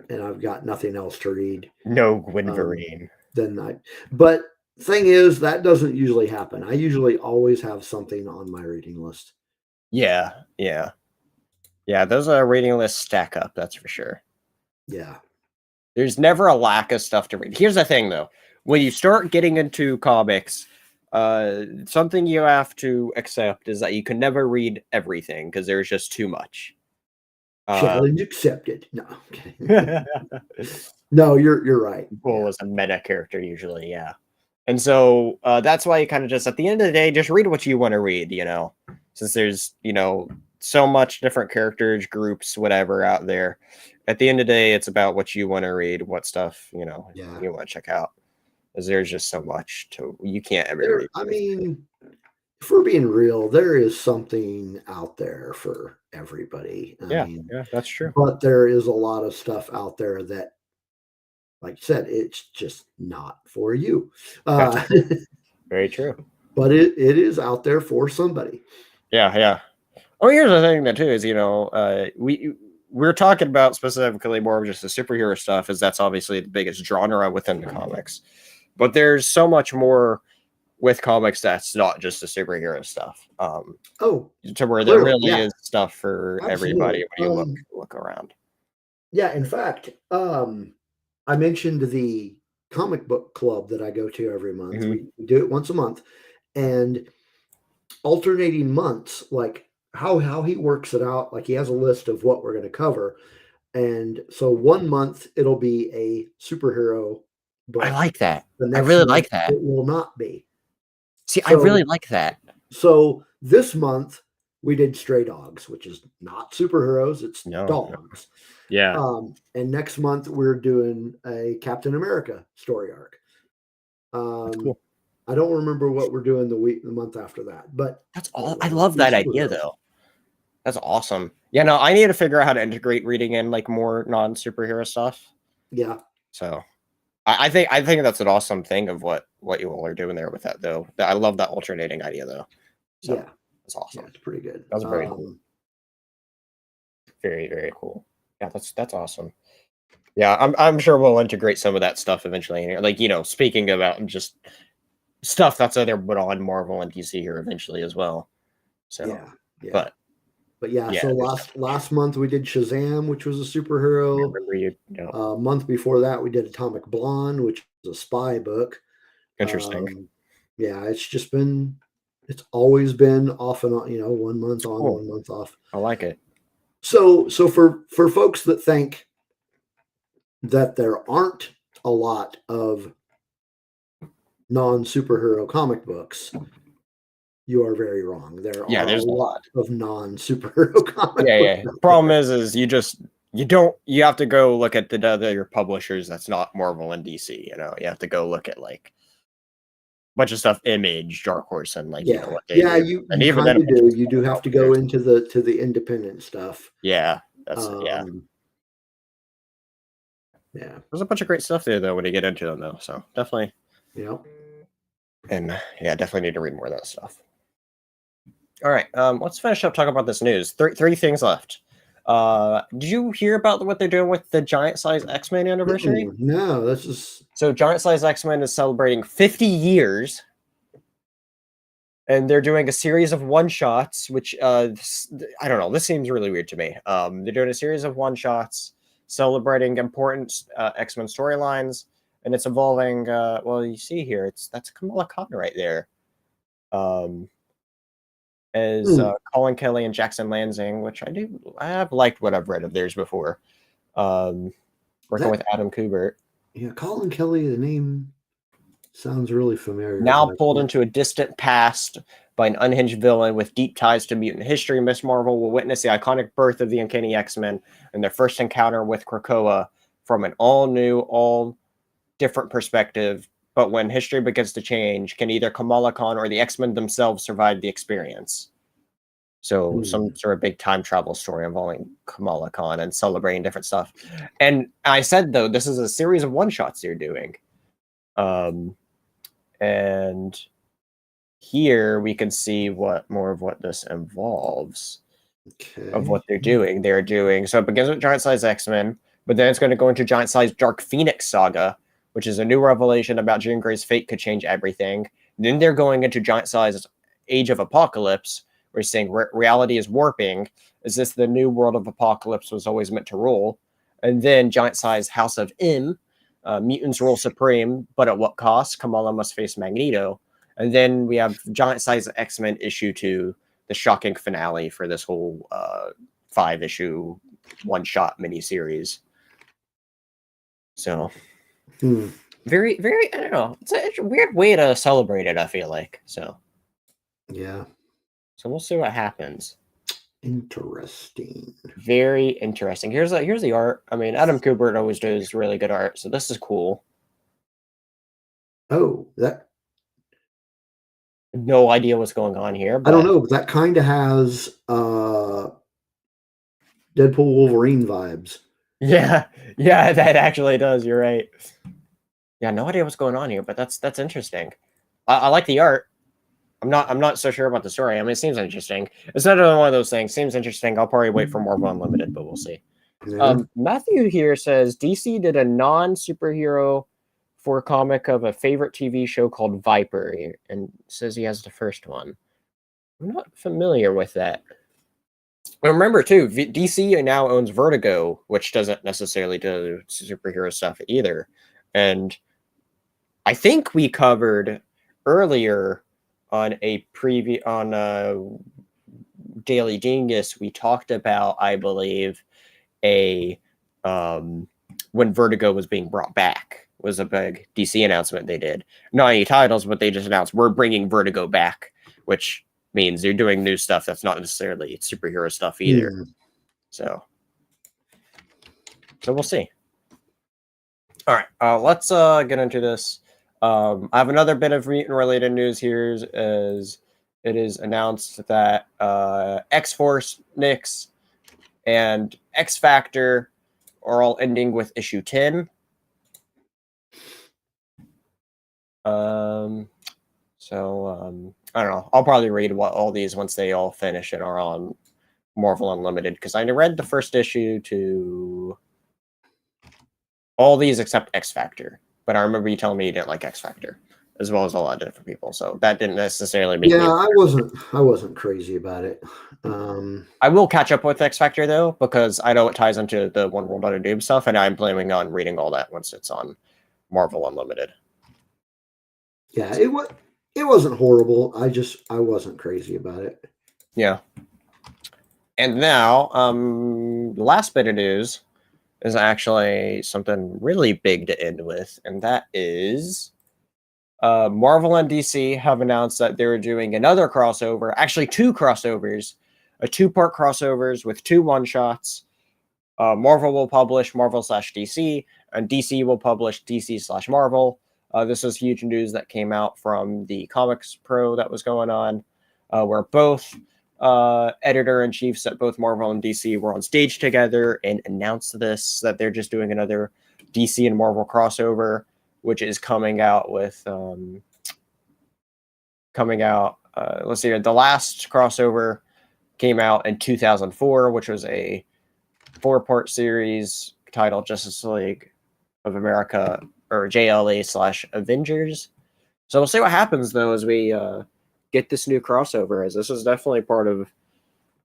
and I've got nothing else to read, no Gwenverine, but thing is, that doesn't usually happen. I usually always have something on my reading list. Yeah. Those reading lists stack up. That's for sure. Yeah. There's never a lack of stuff to read. Here's the thing, though. When you start getting into comics, something you have to accept is that you can never read everything because there's just too much. Challenge accepted. No. Okay. No, you're right. Bull is a meta character usually, yeah. And so that's why you kind of just, at the end of the day, just read what you want to read, since there's, so much different characters, groups, whatever out there. At the end of the day, it's about what you want to read, what stuff, you want to check out. Because there's just so much you can't ever read. I mean, if we're being real, there is something out there for everybody. I mean, that's true. But there is a lot of stuff out there that, like you said, it's just not for you. Very true. But it is out there for somebody. Yeah. Oh, here's the thing that too is, we're talking about specifically more of just the superhero stuff, as that's obviously the biggest genre within the comics. But there's so much more with comics that's not just the superhero stuff. To where there really is stuff for everybody when you look around. Yeah, in fact, I mentioned the comic book club that I go to every month. Mm-hmm. We do it once a month, and alternating months, like how he works it out, like he has a list of what we're going to cover. And so one month it'll be a superhero book. I like that. I really like that. It will not be. See, I really like that. So this month we did Stray Dogs, which is not superheroes, it's dogs. Yeah. And next month we're doing a Captain America story arc. That's cool. I don't remember what we're doing the month after that, but that's all. I love that idea though. That's awesome. Yeah, no, I need to figure out how to integrate reading in like more non-superhero stuff. Yeah. So I think that's an awesome thing of what you all are doing there with that though. I love that alternating idea though. So yeah. That's awesome. Yeah, it's pretty good. That's very cool. Very, very cool. Yeah, that's awesome. Yeah, I'm sure we'll integrate some of that stuff eventually. Like, speaking about just stuff that's either put on Marvel and DC here eventually as well. So yeah. But yeah, so last month we did Shazam, which was a superhero. I remember you. Month before that we did Atomic Blonde, which is a spy book. Interesting. Yeah, it's always been off and on, 1 month on, 1 month off. I like it. So for folks that think that there aren't a lot of non-superhero comic books, you are very wrong. There's a lot of non-superhero comic books. Yeah. Problem is you have to go look at the other publishers that's not Marvel and DC, you have to go look at like a bunch of stuff, Image, Dark Horse, and like what they do. And even then you do have to go into the independent stuff. Yeah. That's Yeah. There's a bunch of great stuff there though when you get into them though. So definitely. Yeah. And definitely need to read more of that stuff. All right, let's finish up talking about this news. Three things left. Did you hear about what they're doing with the Giant Size X-Men anniversary? No, this is... So Giant Size X-Men is celebrating 50 years. And they're doing a series of one-shots, which, I don't know, this seems really weird to me. They're doing a series of one-shots celebrating important X-Men storylines. And it's involving, you see here, that's Kamala Khan right there. As Colin Kelly and Jackson Lansing, which I have liked what I've read of theirs before. Working with Adam Kubert. Yeah, Colin Kelly, the name sounds really familiar. Now pulled into a distant past by an unhinged villain with deep ties to mutant history, Miss Marvel will witness the iconic birth of the Uncanny X-Men and their first encounter with Krakoa from an all-new, all-different perspective. But when history begins to change, can either Kamala Khan or the X-Men themselves survive the experience? So some sort of big time travel story involving Kamala Khan and celebrating different stuff. And I said, though, this is a series of one-shots you're doing. And here we can see more of what this involves. Okay. Of what they're doing. So it begins with Giant Size X-Men, but then it's going to go into Giant Size Dark Phoenix Saga, which is a new revelation about Jean Grey's fate could change everything. Then they're going into Giant Size Age of Apocalypse, where he's saying reality is warping. Is this the new world of Apocalypse was always meant to rule? And then giant size House of M, mutants rule supreme, but at what cost? Kamala must face Magneto. And then we have giant size X-Men issue 2, the shocking finale for this whole 5-issue one-shot miniseries. So very, very, I don't know. It's a weird way to celebrate it, I feel like. So yeah. So we'll see what happens. Interesting. Very interesting. Here's the art. I mean, Adam Kubert always does really good art, so this is cool. Oh, that. No idea what's going on here. But I don't know. But that kind of has Deadpool Wolverine vibes. Yeah, that actually does. You're right. Yeah, no idea what's going on here, but that's interesting. I like the art. I'm not so sure about the story. I mean, it seems interesting. It's another one of those things. Seems interesting. I'll probably wait for Marvel Unlimited, but we'll see. Yeah. Matthew here says DC did a non-superhero for a comic of a favorite TV show called Viper, and says he has the first one. I'm not familiar with that. But remember, too, DC now owns Vertigo, which doesn't necessarily do superhero stuff either. And I think we covered earlier on a preview on Daily Dingus, we talked about, I believe, when Vertigo was being brought back was a big DC announcement they did. Not any titles, but they just announced we're bringing Vertigo back, which means they're doing new stuff that's not necessarily superhero stuff either. So we'll see. All right, let's get into this. I have another bit of mutant-related news here, as it is announced that X-Force, Nyx, and X-Factor are all ending with issue 10. I don't know. I'll probably read all these once they all finish and are on Marvel Unlimited, because I read the first issue to all these except X-Factor. But I remember you telling me you didn't like X-Factor, as well as a lot of different people. So that didn't necessarily make me. I wasn't crazy about it. I will catch up with X-Factor though, because I know it ties into the One World Under Doom stuff, and I'm planning on reading all that once it's on Marvel Unlimited. Yeah, it wasn't horrible. I wasn't crazy about it. Yeah. And now, the last bit of news is actually something really big to end with, and that is Marvel and DC have announced that they're doing another crossover, actually 2 crossovers, a 2-part crossovers with 2 one-shots. Marvel will publish Marvel/DC, and DC will publish DC/Marvel. This is huge news that came out from the Comics Pro that was going on, where both editor-in-chiefs at both Marvel and DC were on stage together and announced this, that they're just doing another DC and Marvel crossover, which is coming out with let's see, the last crossover came out in 2004, which was a 4-part series titled Justice League of America, or JLA/Avengers. So we'll see what happens though as we get this new crossover, as this is definitely part of,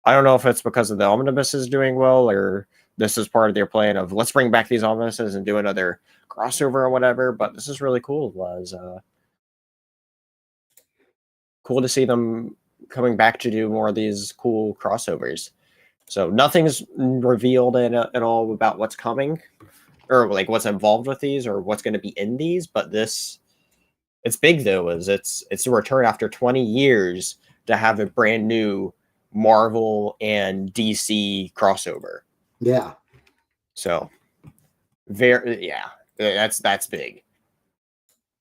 I don't know if it's because of the omnibuses doing well, or this is part of their plan of let's bring back these omnibuses and do another crossover or whatever, but this is really cool. It was cool to see them coming back to do more of these cool crossovers. So nothing's revealed at all about what's coming, or like what's involved with these, or what's going to be in these, but this, it's big though, is it's a return after 20 years to have a brand new Marvel and DC crossover. Yeah. So that's big.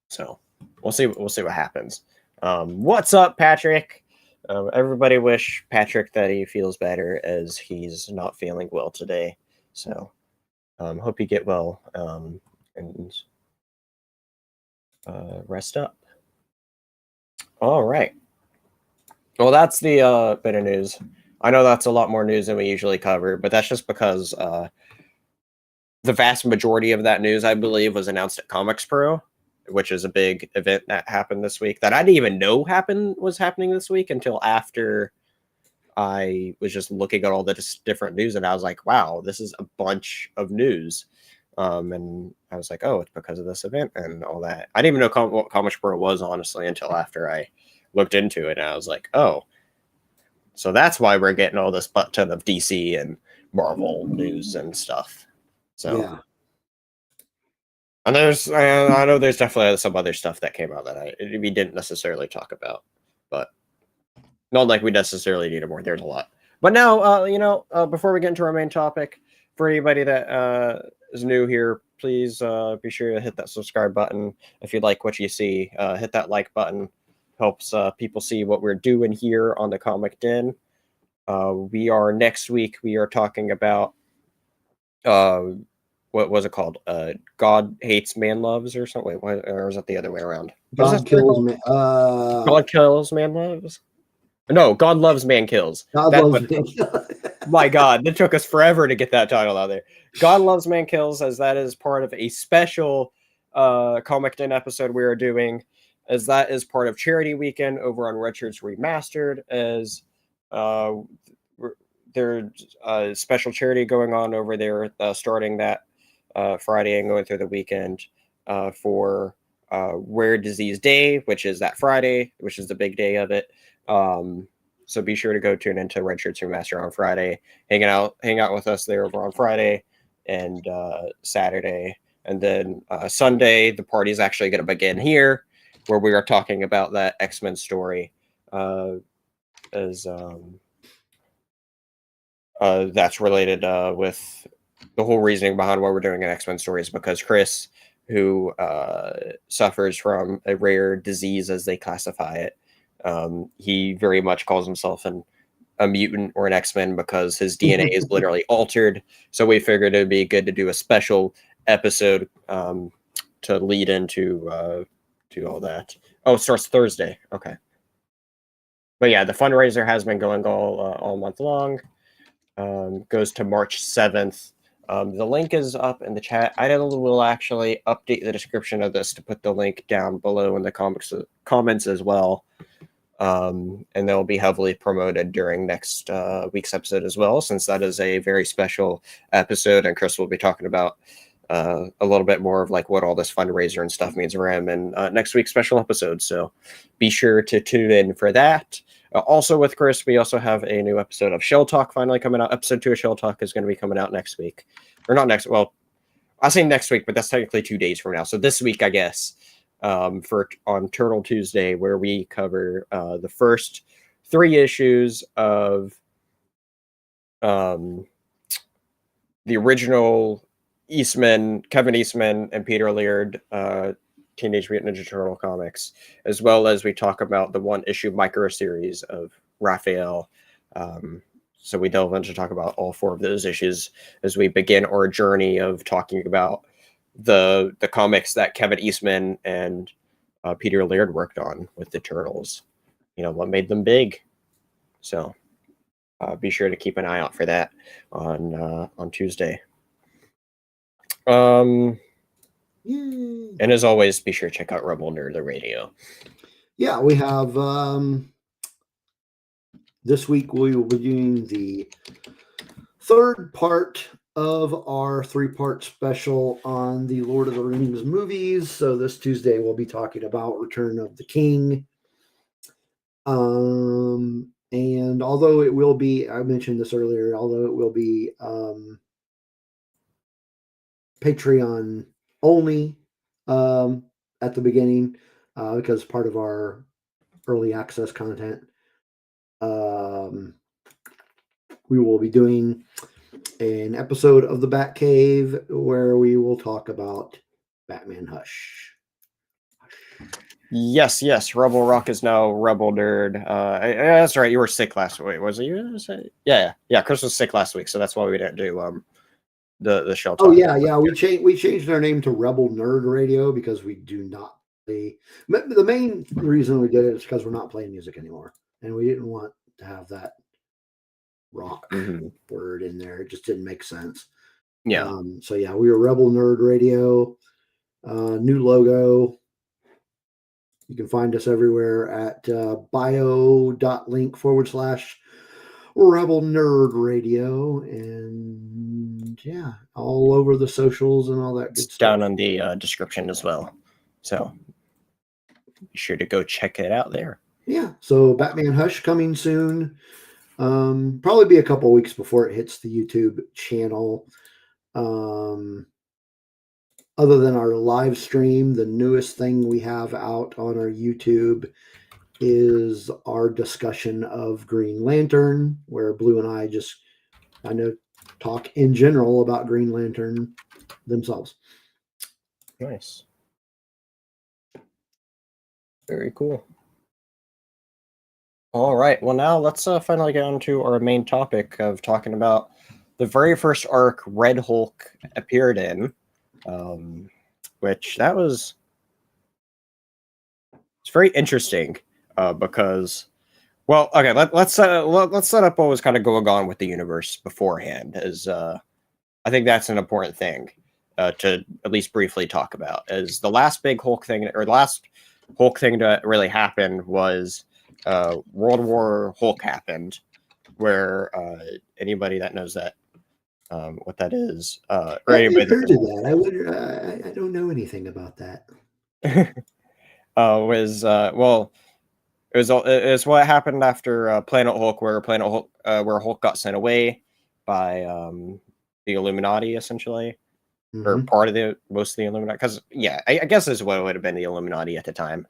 So we'll see what happens. What's up, Patrick? Everybody wish Patrick that he feels better, as he's not feeling well today. So hope you get well and rest up. All right. Well, that's the bit of news. I know that's a lot more news than we usually cover, but that's just because the vast majority of that news, I believe, was announced at Comics Pro, which is a big event that happened this week that I didn't even know was happening this week until after I was just looking at all the different news, and I was like, wow, this is a bunch of news. And I was like, oh, it's because of this event and all that. I didn't even know what Comic Sport was, honestly, until after I looked into it. And I was like, oh, so that's why we're getting all this butt ton of DC and Marvel news and stuff. So, Yeah. and I know there's definitely some other stuff that came out that we didn't necessarily talk about, but not like we necessarily need more. There's a lot. But now, before we get into our main topic, for anybody that is new here, please be sure to hit that subscribe button. If you like what you see, hit that like button. Helps people see what we're doing here on the Comic Den. Next week, we are talking about what was it called? God Hates Man Loves or something. Wait, or is that the other way around? God kills man. God Kills Man Loves? No, God Loves Man Kills. God That's loves man. My God, it took us forever to get that title out there. God Loves Man Kills, as that is part of a special Comic Den episode we are doing, as that is part of Charity Weekend over on Richards Remastered, as there's a special charity going on over there starting that Friday and going through the weekend for Rare Disease Day, which is that Friday, which is the big day of it. So be sure to go tune into Red Shirts Remaster on Friday. Hang out with us there over on Friday and Saturday. And then Sunday, the party is actually going to begin here, where we are talking about that X-Men story. That's related with the whole reasoning behind why we're doing an X-Men story is because Chris, who suffers from a rare disease as they classify it, he very much calls himself a mutant or an X-Men because his DNA is literally altered. So we figured it would be good to do a special episode to lead into to all that. Oh, it starts Thursday. Okay. But yeah, the fundraiser has been going all month long. Goes to March 7th. The link is up in the chat. I will actually update the description of this to put the link down below in the comments as well. And they'll be heavily promoted during next week's episode as well, since that is a very special episode, and Chris will be talking about a little bit more of like what all this fundraiser and stuff means for him in next week's special episode. So be sure to tune in for that. Also with Chris, we also have a new episode of Shell Talk finally coming out. Episode 2 of Shell Talk is going to be coming out next week. Or not next, well, I say next week, but that's technically 2 days from now. So this week, I guess, on Turtle Tuesday, where we cover the first 3 issues of the original Kevin Eastman and Peter Laird Teenage Mutant Ninja Turtle comics, as well as we talk about the 1-issue micro series of Raphael. So we delve into talk about all 4 of those issues as we begin our journey of talking about the comics that Kevin Eastman and Peter Laird worked on with the Turtles. What made them big. So be sure to keep an eye out for that on Tuesday. And as always, be sure to check out Rebel Nerd the Radio. Yeah, we have this week we will be doing the 3rd part of our 3-part special on the Lord of the Rings movies. So this Tuesday we'll be talking about Return of the King. And although it will be, I mentioned this earlier, although it will be Patreon only at the beginning because part of our early access content, we will be doing an episode of the Batcave where we will talk about Batman Hush. Yes. Rebel Rock is now Rebel Nerd. That's right. You were sick last week. Was it you? Yeah. Chris was sick last week, so that's why we didn't do the show. Oh yeah. We changed our name to Rebel Nerd Radio because we do not play. The main reason we did it is because we're not playing music anymore, and we didn't want to have that rock word in there. It just didn't make sense. Yeah. So yeah, we were Rebel Nerd Radio. New logo. You can find us everywhere at bio.link/. Rebel Nerd Radio, and yeah, all over the socials and all that good It's stuff. down in the description as well. So be sure to go check it out there. Yeah, so Batman Hush coming soon. Probably be a couple weeks before it hits the YouTube channel. Other than our live stream, the newest thing we have out on our YouTube is our discussion of Green Lantern, where Blue and I just kind of talk in general about Green Lantern themselves. Nice. Very cool. All right. Well, now let's finally get on to our main topic of talking about the very first arc Red Hulk appeared in, which that was it's very interesting because, well, okay, let's set up what was kind of going on with the universe beforehand, as I think that's an important thing to at least briefly talk about. As the last big Hulk thing, or the last Hulk thing to really happen was World War Hulk happened, where anybody that knows that what that is, or I've anybody heard of that. I don't know anything about that. was well, it was what happened after Planet Hulk, where Hulk got sent away by the Illuminati, essentially, or part of most of the Illuminati. Because yeah, I guess this is what it would have been, the Illuminati at the time.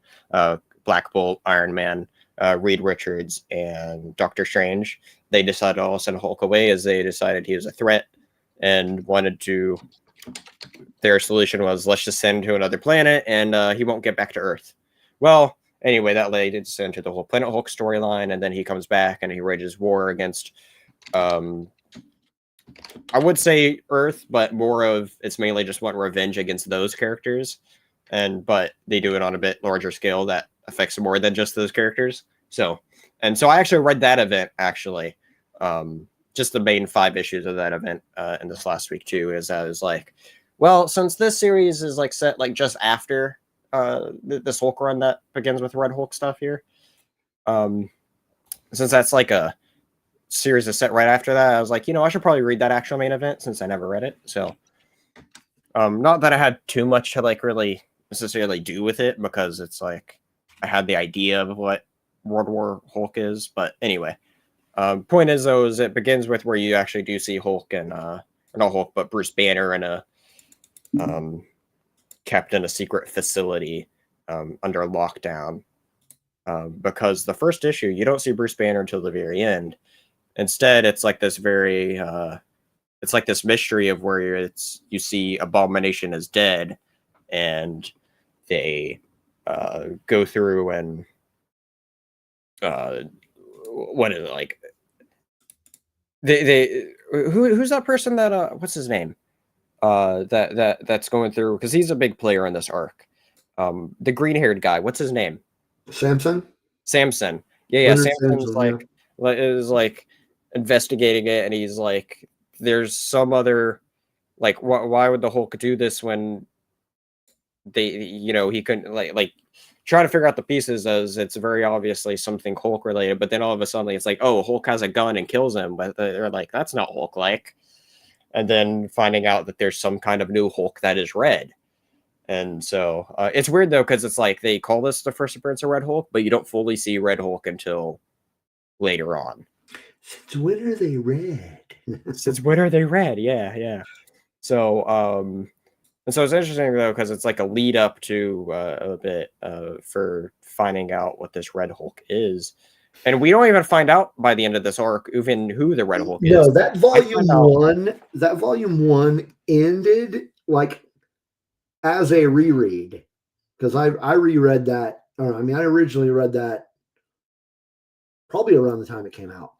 Black Bolt, Iron Man, Reed Richards, and Doctor Strange. They decided to all send Hulk away, as they decided he was a threat and wanted to. Their solution was, let's just send him to another planet and he won't get back to Earth. Well, anyway, that led into the whole Planet Hulk storyline, and then he comes back and he wages war against, I would say Earth, but more of it's mainly just want revenge against those characters, but they do it on a bit larger scale that affects more than just those characters. So I actually read that event, actually, just the main 5 issues of that event in this last week too. Is I was like, well, since this series is like set like just after this Hulk run that begins with Red Hulk stuff here, since that's like a series is set right after that, I was like, I should probably read that actual main event since I never read it. So not that I had too much to like really necessarily do with it, because it's like I had the idea of what World War Hulk is, but anyway. Point is, though, is it begins with where you actually do see Hulk and not Hulk, but Bruce Banner in a kept in a secret facility under lockdown, because the first issue you don't see Bruce Banner until the very end. Instead, it's like this very it's like this mystery of where you see Abomination is dead, and they go through and what is it like? Who's that person that what's his name? That's going through, because he's a big player in this arc. The green-haired guy, what's his name? Samson. Yeah. Leonard Samson's Samson, is like investigating it, and he's like, there's some other, like, why would the Hulk do this when he couldn't like trying to figure out the pieces, as it's very obviously something Hulk related, but then all of a sudden it's like, oh, Hulk has a gun and kills him, but they're like, that's not Hulk like. And then finding out that there's some kind of new Hulk that is red. And so it's weird though, because it's like they call this the first appearance of Red Hulk, but you don't fully see Red Hulk until later on. Since when are they red? Since when are they red? Yeah. So and so it's interesting though, because it's like a lead up to a bit for finding out what this Red Hulk is, and we don't even find out by the end of this arc even who the Red Hulk is. No, that volume one ended like as a reread, because I reread that. I originally read that probably around the time it came out,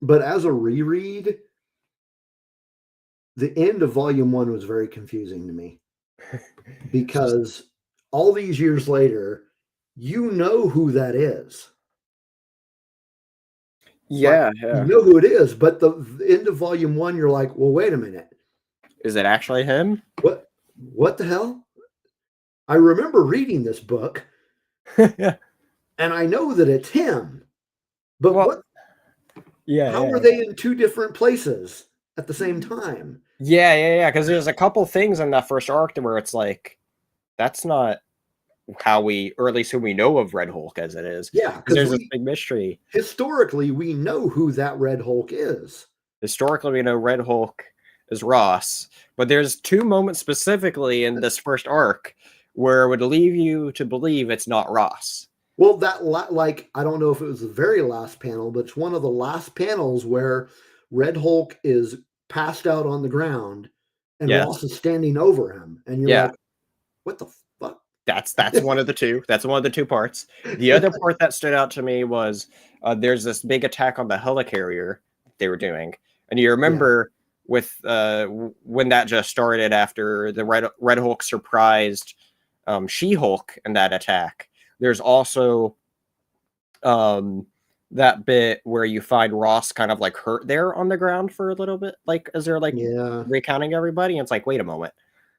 but as a reread, the end of volume one was very confusing to me, because all these years later, you know who that is. Yeah. You know who it is, but the end of volume one, you're like, well, wait a minute. Is it actually him? What the hell? I remember reading this book, Yeah. and I know that it's him. But Yeah, How yeah, are they in two different places at the same time? yeah. Because there's a couple things in that first arc where it's like, that's not how we, or at least who we know of Red Hulk as it is. Yeah, Because because there's this we big mystery. historically we know who that Red Hulk is. Historically, we know Red Hulk is Ross, but there's two moments specifically in this first arc where it would leave you to believe it's not Ross. Well, like I don't know if it was the very last panel, but it's one of the last panels where Red Hulk is passed out on the ground and Yes. Ross is standing over him, and you're Yeah. like, "What the fuck?" That's one of the two. That's one of the two parts. The other part that stood out to me was there's this big attack on the helicarrier they were doing, and you remember with when that just started after the Red Hulk surprised She-Hulk in that attack. There's also that bit where you find Ross kind of like hurt there on the ground for a little bit, like as they're like recounting everybody, and it's like, wait a moment.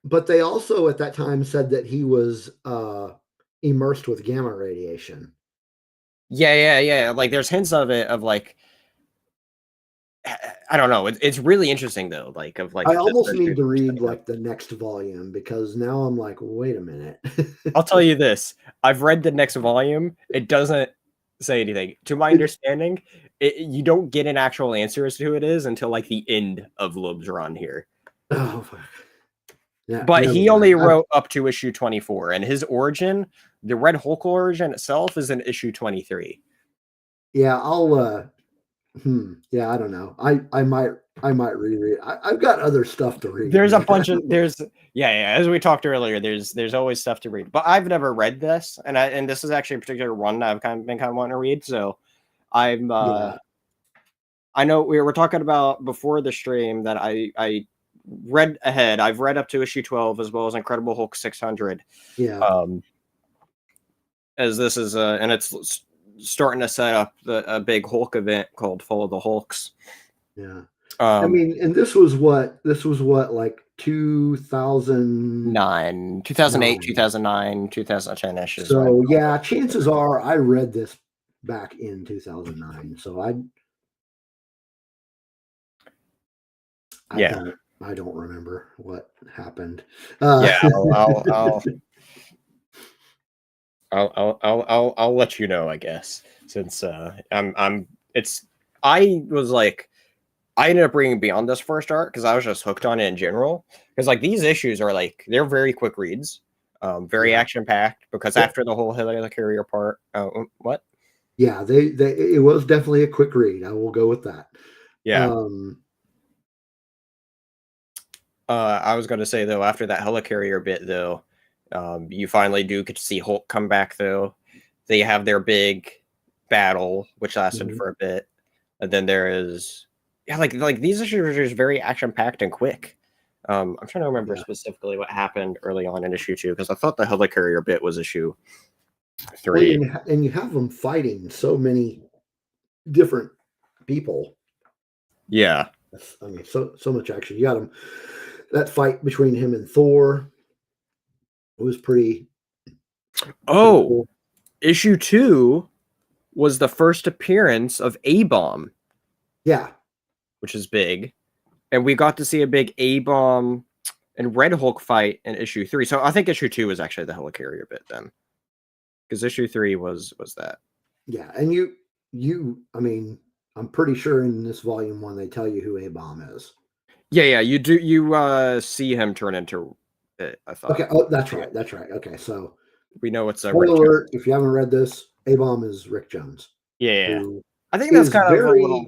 But they also at that time said that he was immersed with gamma radiation. Yeah. Like there's hints of it, of like, I don't know. It's really interesting though. Like of like I the almost need to characters read setting up. like the next volume because now I'm like, wait a minute. I'll tell you this: I've read the next volume. It doesn't say anything. To my understanding, you don't get an actual answer as to who it is until like the end of Loeb's run here. Oh, yeah, But never he mind. only wrote up to issue 24, and his origin, the Red Hulk origin itself, is in issue 23. Yeah, I'll yeah, I don't know. I might reread. I've got other stuff to read. There's a Man. bunch of yeah. As we talked earlier, there's always stuff to read. But I've never read this, and this is actually a particular one that I've been wanting to read. So I'm Yeah. I know we were talking about before the stream that I read ahead. I've read up to issue 12 as well as Incredible Hulk 600. Yeah. As this is and it's starting to set up a big Hulk event called Fall of the Hulks. Yeah. I mean, and this was what like 2009, 2008, 2009, 2010-ish. So yeah, chances are I read this back in 2009. So I don't remember what happened. Yeah, I'll let you know, I guess, since I was like, I ended up reading beyond this first arc because I was just hooked on it in general. Because like these issues are like, they're very quick reads, very action packed. Because after the whole helicarrier part, what? Yeah, it was definitely a quick read. I will go with that. Yeah. I was going to say though, after that helicarrier bit though, you finally do get to see Hulk come back though. They have their big battle, which lasted for a bit, and then there is like these issues are just very action packed and quick. I'm trying to remember specifically what happened early on in issue 2 because I thought the helicarrier bit was issue 3. Well, and you have them fighting so many different people. Yeah, I mean, so much action. You got him. That fight between him and Thor was pretty. Oh, cool. Issue 2 was the first appearance of A-Bomb. Yeah, which is big, and we got to see a big A-Bomb and Red Hulk fight in issue 3. So I think issue 2 was actually the helicarrier bit then, because issue 3 was that. Yeah, and you, I mean, I'm pretty sure in this volume 1 they tell you who A-Bomb is. Yeah, you do. You see him turn into it, I thought. Okay, oh, that's right. That's right. Okay, so we know it's spoiler alert. If you haven't read this, A-Bomb is Rick Jones. Yeah, I think that's kind of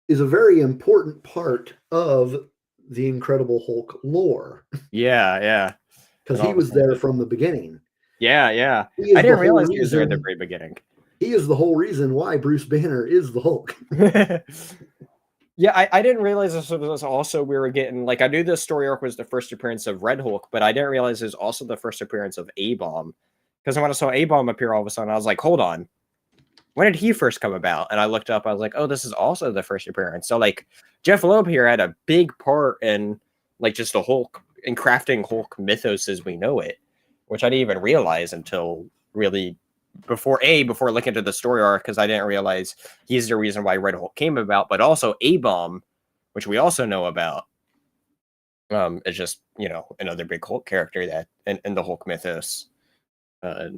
is a very important part of the Incredible Hulk lore. Yeah. Because he was there from the beginning. Yeah. I didn't realize he was there at the very beginning. He is the whole reason why Bruce Banner is the Hulk. Yeah, I didn't realize this was also we were getting, like, I knew this story arc was the first appearance of Red Hulk, but I didn't realize it was also the first appearance of A-Bomb. Because when I saw A-Bomb appear all of a sudden, I was like, hold on. When did he first come about? And I looked up, I was like, oh, this is also the first appearance. So, like, Jeph Loeb here had a big part in, like, just the Hulk, in crafting Hulk mythos as we know it, which I didn't even realize until really before looking into the story arc, because I didn't realize he's the reason why Red Hulk came about, but also A-Bomb, which we also know about, is just, you know, another big Hulk character that in the Hulk mythos,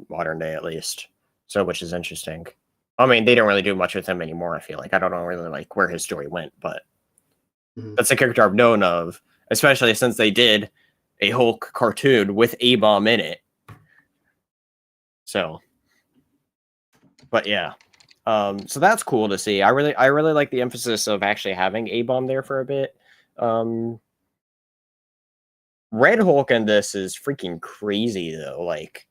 modern day at least. So, which is interesting. I mean, they don't really do much with him anymore. I feel like I don't know really like where his story went, but that's a character I've known of, especially since they did a Hulk cartoon with A-Bomb in it. So, but yeah, so that's cool to see. I really like the emphasis of actually having A-Bomb there for a bit. Red Hulk in this is freaking crazy though. Like,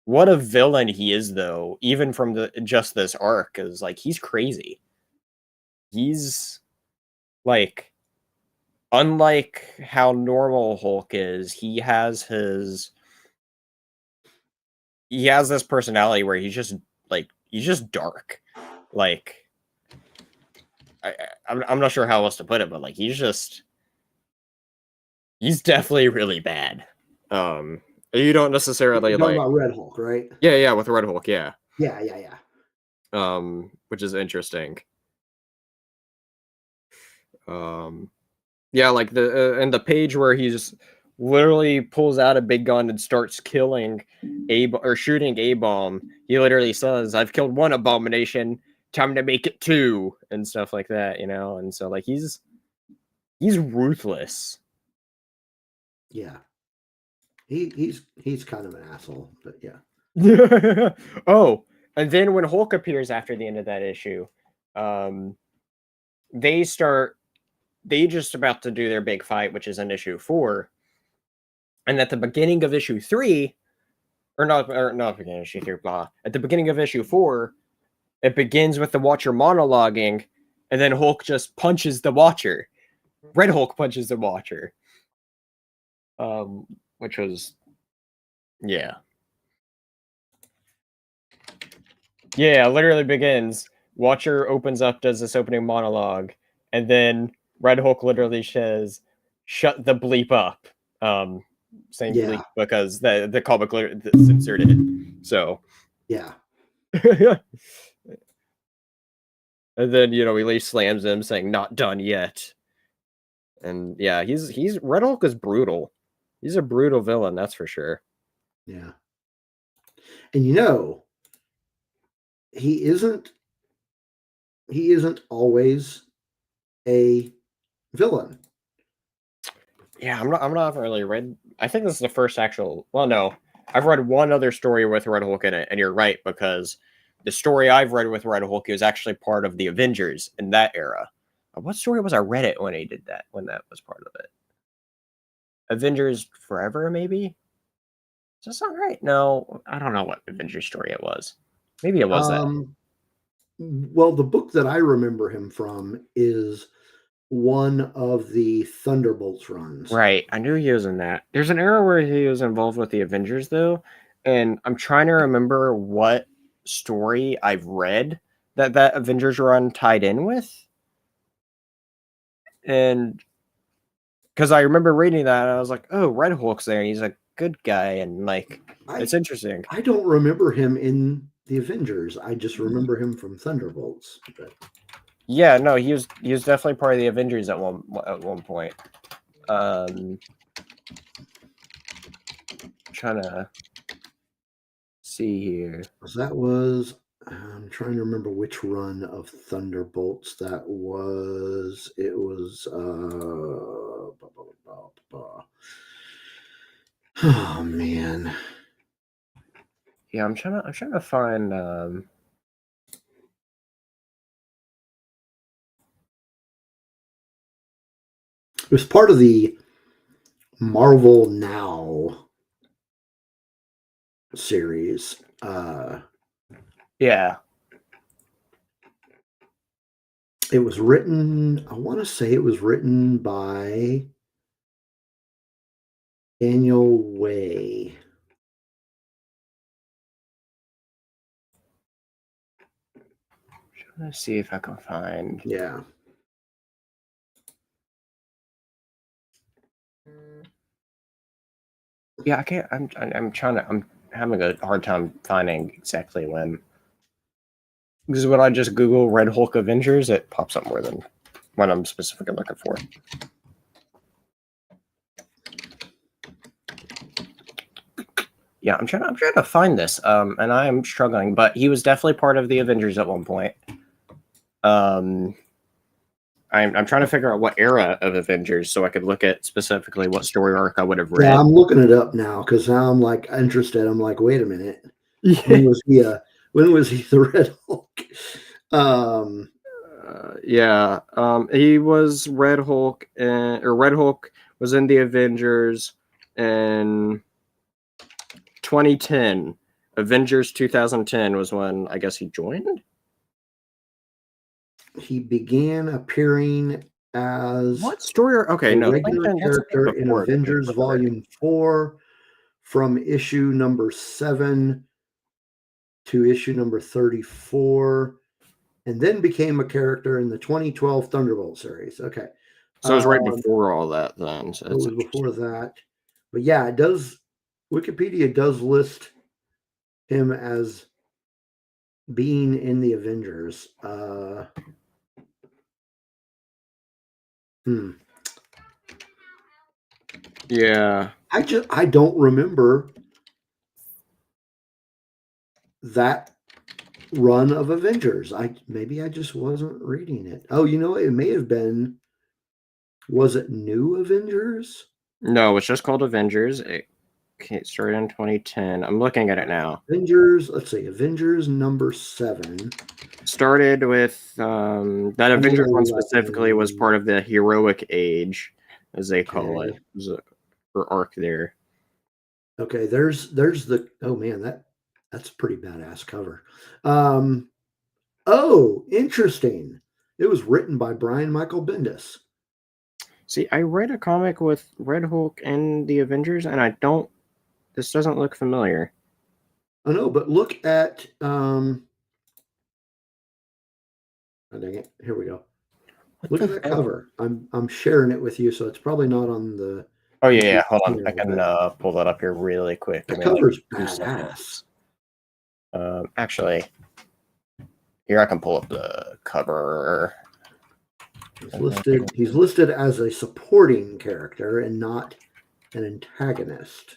what a villain he is though. Even from just this arc is like he's crazy. He's like, unlike how normal Hulk is, he has this personality where he's just dark. Like, I'm not sure how else to put it, but like he's definitely really bad. You don't necessarily You're talking about Red Hulk, right? Yeah, with Red Hulk, yeah. Yeah. Which is interesting. Yeah, like and the page where he just literally pulls out a big gun and starts killing shooting A-Bomb. He literally says, "I've killed one abomination. Time to make it two," and stuff like that, you know. And so, like, he's ruthless. Yeah. He's kind of an asshole, but yeah. Oh, and then when Hulk appears after the end of that issue, they just about to do their big fight, which is in issue 4. And at the beginning of issue 3, not beginning of issue 3, blah. At the beginning of issue 4, it begins with the Watcher monologuing, and then Hulk just punches the Watcher. Red Hulk punches the Watcher. Which was, yeah. Yeah, literally begins. Watcher opens up, does this opening monologue, and then Red Hulk literally says, "Shut the bleep up." Saying bleep because the comic censored it. So yeah. And then, you know, he slams him saying, "Not done yet." And yeah, he's Red Hulk is brutal. He's a brutal villain, that's for sure. Yeah. And you know, he isn't always a villain. Yeah, I'm not really read. I think this is the first actual. Well, no, I've read one other story with Red Hulk in it, and you're right, because the story I've read with Red Hulk is actually part of the Avengers in that era. What story was I read it when he did that? When that was part of it? Avengers Forever, maybe. Does that sound right? No, I don't know what Avengers story it was. Maybe it was that. Well, the book that I remember him from is one of the Thunderbolts runs. Right. I knew he was in that. There's an era where he was involved with the Avengers, though, and I'm trying to remember what story I've read that Avengers run tied in with. And because I remember reading that, and I was like, "Oh, Red Hulk's there, and he's a good guy," and like, it's interesting. I don't remember him in the Avengers. I just remember him from Thunderbolts. But yeah, no, he was definitely part of the Avengers at one point. Trying to see here. That was. I'm trying to remember which run of Thunderbolts that was. It was. Oh man. Yeah, I'm trying to find. It was part of the Marvel Now series. Yeah. It was written, I want to say it was written by Daniel Way. Let's see if I can find. Yeah. Yeah, I can't. I'm trying to. having a hard time finding exactly when. Because when I just Google Red Hulk Avengers, it pops up more than what I'm specifically looking for. Yeah, I'm trying to find this, and I am struggling. But he was definitely part of the Avengers at one point. I'm trying to figure out what era of Avengers, so I could look at specifically what story arc I would have read. Yeah, I'm looking it up now because now I'm like interested. I'm like, wait a minute, when was he? When was he the Red Hulk? He was Red Hulk, or Red Hulk was in the Avengers in 2010. Avengers 2010 was when I guess he joined. He began appearing as What story? Okay, a no, regular character in Avengers Volume 4 from issue number 7 to issue number 34, and then became a character in the 2012 Thunderbolt series. Okay. So it was right before all that then. So it was before that. But yeah, it does. Wikipedia does list him as being in the Avengers. Yeah. I don't remember that run of Avengers. Maybe I just wasn't reading it. Oh, you know, it may have been. Was it New Avengers? No, it's just called Avengers. It started in 2010. I'm looking at it now. Avengers. Let's see. Avengers number 7. Started with that Avengers one specifically was part of the heroic age, as they call it. It was for arc there. Okay, there's the man, that's a pretty badass cover. Oh, interesting. It was written by Brian Michael Bendis. See, I read a comic with Red Hulk and the Avengers, and this doesn't look familiar. I know, but look at oh, dang it. Here we go. Look at that cover. I'm sharing it with you, so it's probably not on the. Oh yeah. Hold on, I can pull that up here really quick. The cover's badass. Actually, here I can pull up the cover. He's listed as a supporting character and not an antagonist.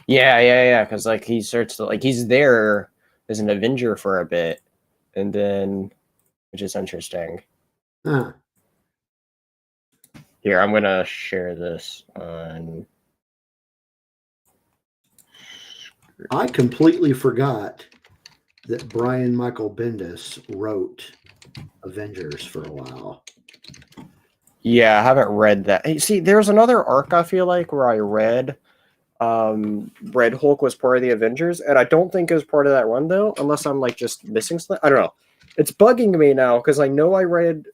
Yeah. Because like he starts to he's there as an Avenger for a bit, and then, which is interesting. Here, I'm gonna share this on. I completely forgot that Brian Michael Bendis wrote Avengers for a while. Yeah, I haven't read that. Hey, see, there's another arc I feel like where I read Red Hulk was part of the Avengers, and I don't think it was part of that run though, unless I'm like just missing something. I don't know. It's bugging me now because I know I read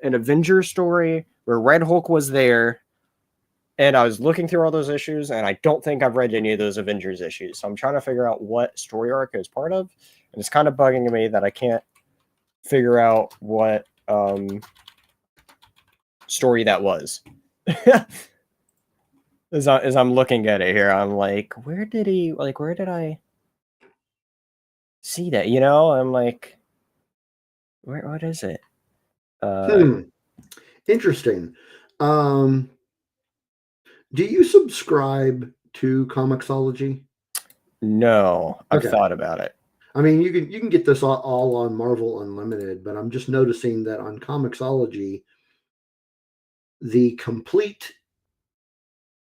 an Avengers story where Red Hulk was there, and I was looking through all those issues, and I don't think I've read any of those Avengers issues. So I'm trying to figure out what story arc it was part of, and it's kind of bugging me that I can't figure out what story that was. As I'm looking at it here, I'm like, where did I see that? You know, I'm like, what is it? Interesting. Do you subscribe to Comixology? No, I've thought about it. I mean, you can get this all on Marvel Unlimited, but I'm just noticing that on Comixology, the complete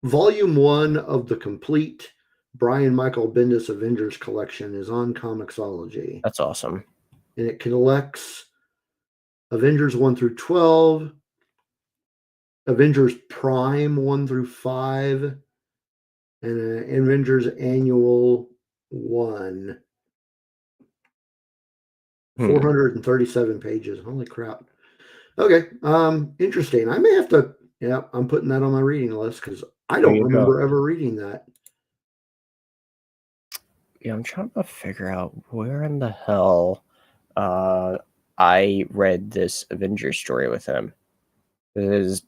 Volume 1 of the complete Brian Michael Bendis Avengers collection is on Comixology. That's awesome. And it collects Avengers 1 through 12, Avengers Prime 1 through 5, and Avengers Annual 1. 437 pages. Holy crap. Okay. Interesting. I may have to, I'm putting that on my reading list because I don't remember ever reading that. Yeah, I'm trying to figure out where in the hell I read this Avengers story with him. It is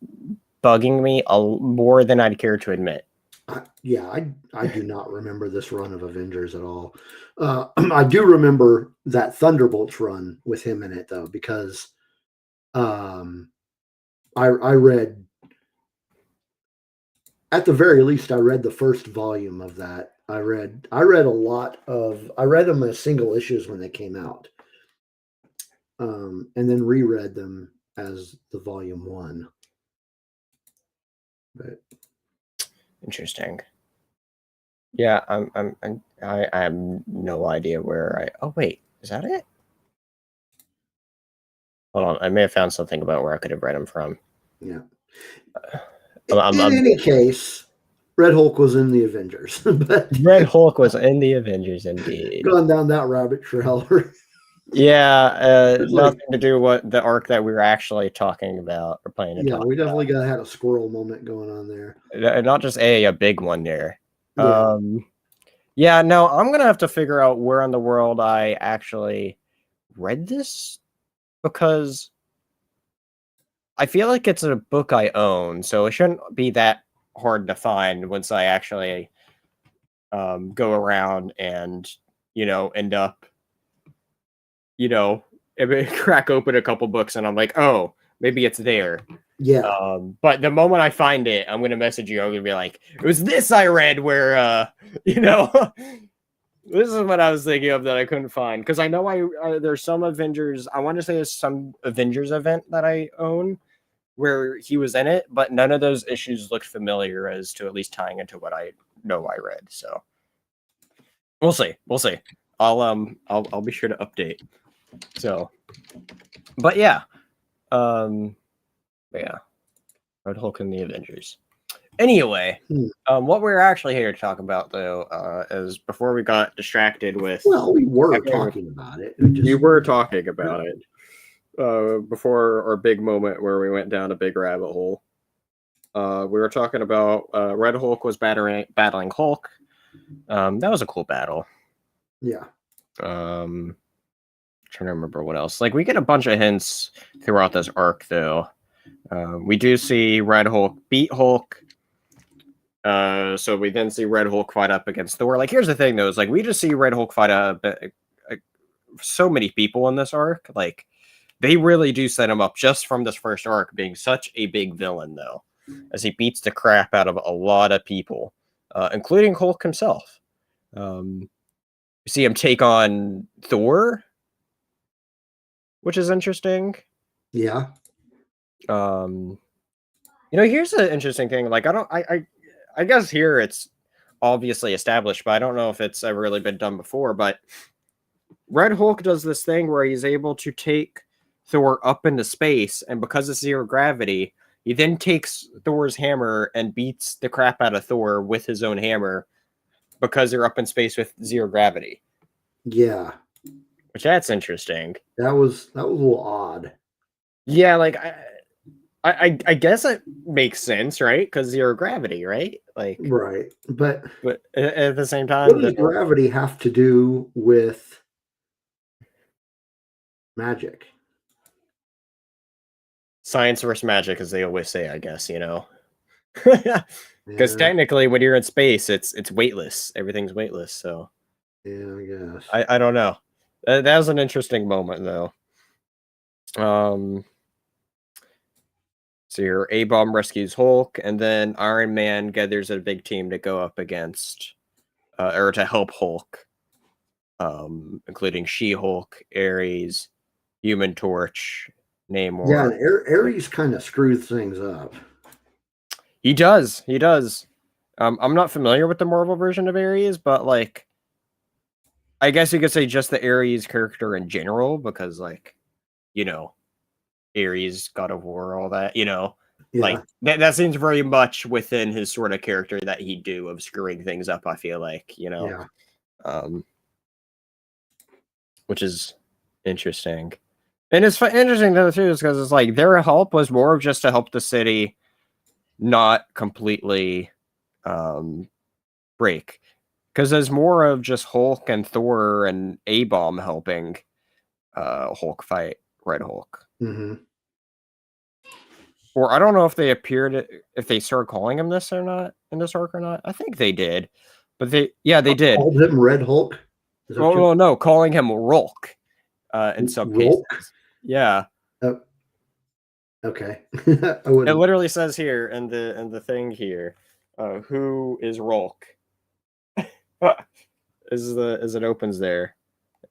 bugging me more than I'd care to admit. I do not remember this run of Avengers at all. I do remember that Thunderbolts run with him in it though, because I read, at the very least, I read the first volume of that. I read them as single issues when they came out, and then reread them as the volume one. But Interesting. Yeah, I have no idea where I. Oh wait, is that it? Hold on, I may have found something about where I could have read them from. yeah. I'm In any case, Red Hulk was in the Avengers, but Red Hulk was in the Avengers, indeed. gone down that rabbit trail. Yeah, It's nothing like, to do with the arc that we were actually talking about or planning to yeah, talk we definitely had a squirrel moment going on there. Not just a big one there. Yeah. Yeah, no, I'm gonna have to figure out where in the world I actually read this, because I feel like it's a book I own, so it shouldn't be that hard to find once I actually go around and end up crack open a couple books and I'm like, oh, maybe it's there. Yeah. But the moment I find it, I'm gonna message you. I'm gonna be like, it was this I read where this is what I was thinking of that I couldn't find, because I know there's some Avengers. I want to say there's some Avengers event that I own where he was in it, but none of those issues looked familiar as to at least tying into what I know I read. So we'll see. I'll be sure to update. So, but yeah, Red Hulk and the Avengers. Anyway, what we're actually here to talk about, though, is before we got distracted with. Well, we were talking about it. We were talking about it before our big moment where we went down a big rabbit hole. We were talking about Red Hulk was battling Hulk. That was a cool battle. Yeah. Trying to remember what else. Like, we get a bunch of hints throughout this arc, though. We do see Red Hulk beat Hulk. So we then see Red Hulk fight up against Thor. Like, here's the thing, though, is like we just see Red Hulk fight so many people in this arc. Like, they really do set him up just from this first arc being such a big villain, though, as he beats the crap out of a lot of people, including Hulk himself. You see him take on Thor, which is interesting. Yeah. Here's an interesting thing. Like, I guess here it's obviously established, but I don't know if it's ever really been done before. But Red Hulk does this thing where he's able to take Thor up into space, and because it's zero gravity, he then takes Thor's hammer and beats the crap out of Thor with his own hammer because they're up in space with zero gravity. Yeah. Which, that's interesting. That was a little odd. Yeah, like I guess it makes sense, right? Because zero gravity, right? Like, right. But at the same time, what does gravity have to do with magic? Science versus magic, as they always say, I guess, because technically when you're in space, it's weightless. Everything's weightless. So yeah, I guess. I don't know. That was an interesting moment, though. So your A-Bomb rescues Hulk, and then Iron Man gathers a big team to go up against, or to help Hulk, including She-Hulk, Ares, Human Torch, Namor. Yeah, and Ares kind of screws things up. He does. I'm not familiar with the Marvel version of Ares, but like, I guess you could say just the Ares character in general, because like, Ares, God of War, all that, like that seems very much within his sort of character that he'd do of screwing things up. I feel like, which is interesting. And it's interesting though too, is because it's like their help was more of just to help the city not completely break, because there's more of just Hulk and Thor and A-Bomb helping Hulk fight Red Hulk. Mm-hmm. Or I don't know if they appeared, if they started calling him this or not in this arc or not. I think they did, but they did. Called him Red Hulk. Oh no, calling him Rolk in some Rolk? cases. Yeah. Oh, okay. It literally says here in the thing here, who is Rolk? as it opens there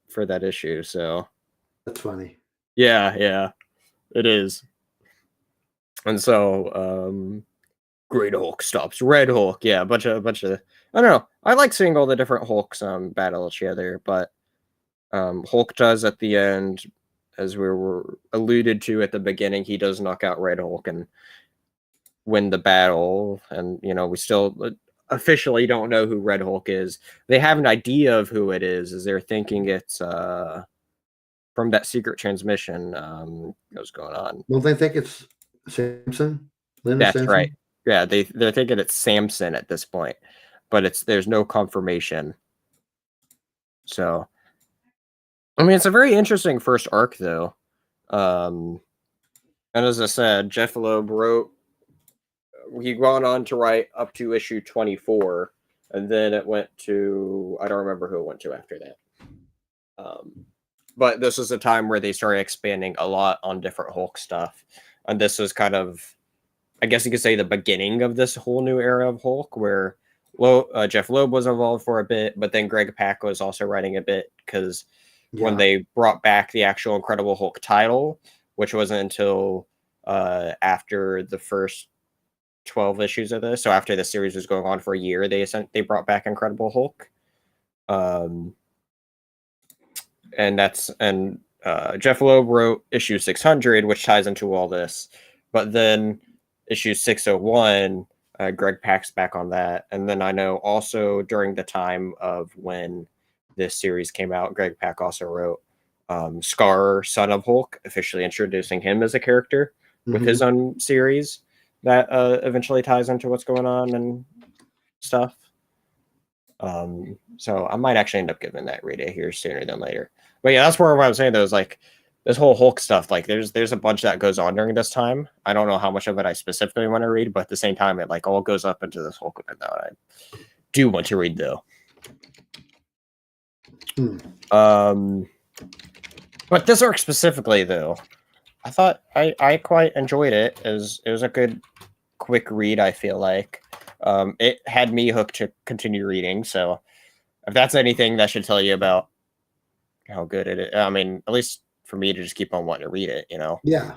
for that issue. So that's funny. yeah, it is. And so Great Hulk stops Red Hulk. Yeah, a bunch of I don't know. I like seeing all the different Hulks battle each other, but Hulk does at the end, as we were alluded to at the beginning, he does knock out Red Hulk and win the battle. And we still officially don't know who Red Hulk is. They have an idea of who it is, as they're thinking it's from that secret transmission. What's going on? Don't they think it's Samson? That's Samson? right. Yeah, they're thinking it's Samson at this point, but there's no confirmation. So, I mean, it's a very interesting first arc, though. And as I said, Jeph Loeb wrote. He gone on to write up to issue 24, and then it went to, I don't remember who it went to after that. But this was a time where they started expanding a lot on different Hulk stuff, and this was kind of, I guess you could say, the beginning of this whole new era of Hulk, where Jeph Loeb was involved for a bit, but then Greg Pak was also writing a bit, because when they brought back the actual Incredible Hulk title, which wasn't until after the first 12 issues of this, so after the series was going on for a year, they brought back Incredible Hulk. And Jeph Loeb wrote issue 600, which ties into all this. But then issue 601, Greg Pak's back on that. And then I know also during the time of when this series came out, Greg Pak also wrote Scar, Son of Hulk, officially introducing him as a character with his own series that eventually ties into what's going on and stuff. So I might actually end up giving that read here sooner than later. But yeah, that's where what I was saying, though, is like this whole Hulk stuff, like there's a bunch that goes on during this time. I don't know how much of it I specifically want to read, but at the same time, it like all goes up into this Hulk event that I do want to read, though. But this arc specifically, though, I thought I quite enjoyed it. It was a good quick read, I feel like. It had me hooked to continue reading, so if that's anything, that should tell you about how good it is. I mean, at least for me to just keep on wanting to read it, Yeah.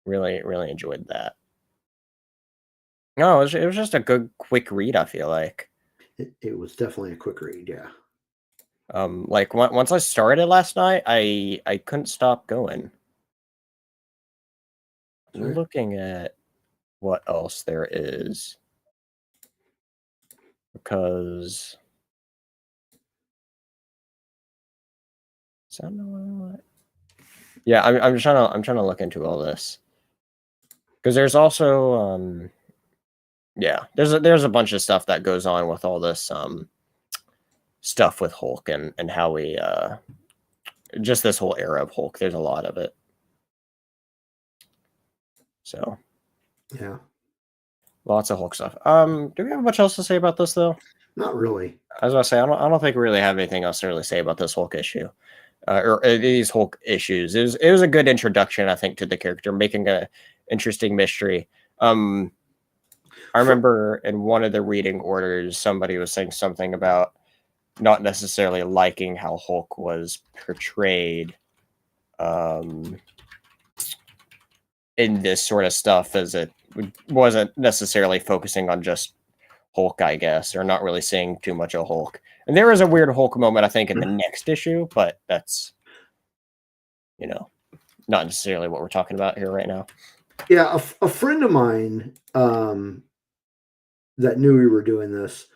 Really, really enjoyed that. No, it was just a good quick read, I feel like. It was definitely a quick read, yeah. Like once I started last night, I couldn't stop going. I'm looking at what else there is, because yeah, I'm trying to look into all this, because there's also yeah, there's a bunch of stuff that goes on with all this stuff with Hulk and how we just this whole era of Hulk. There's a lot of it. So yeah, lots of Hulk stuff. Do we have much else to say about this, though? Not really. As I say, I don't think we really have anything else to really say about this Hulk issue, or these Hulk issues. It was a good introduction, I think, to the character, making a interesting mystery. I remember in one of the reading orders, somebody was saying something about not necessarily liking how Hulk was portrayed in this sort of stuff, as it wasn't necessarily focusing on just Hulk, I guess, or not really seeing too much of Hulk. And there is a weird Hulk moment, I think, in the next issue, but that's, not necessarily what we're talking about here right now. Yeah, a friend of mine that knew we were doing this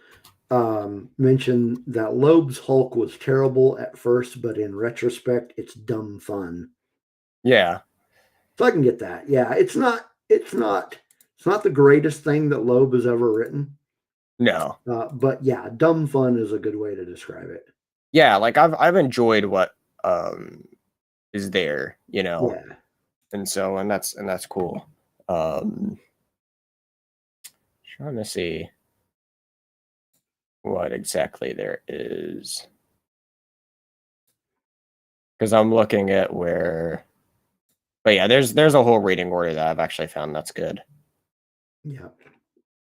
mentioned that Loeb's Hulk was terrible at first, but in retrospect, it's dumb fun. Yeah. So I can get that. Yeah, it's not the greatest thing that Loeb has ever written. No. But yeah, dumb fun is a good way to describe it. Yeah, like I've enjoyed what is there, Yeah. And so and that's cool. Trying to see what exactly there is. Because I'm looking at where, but yeah, there's a whole reading order that I've actually found that's good. Yeah.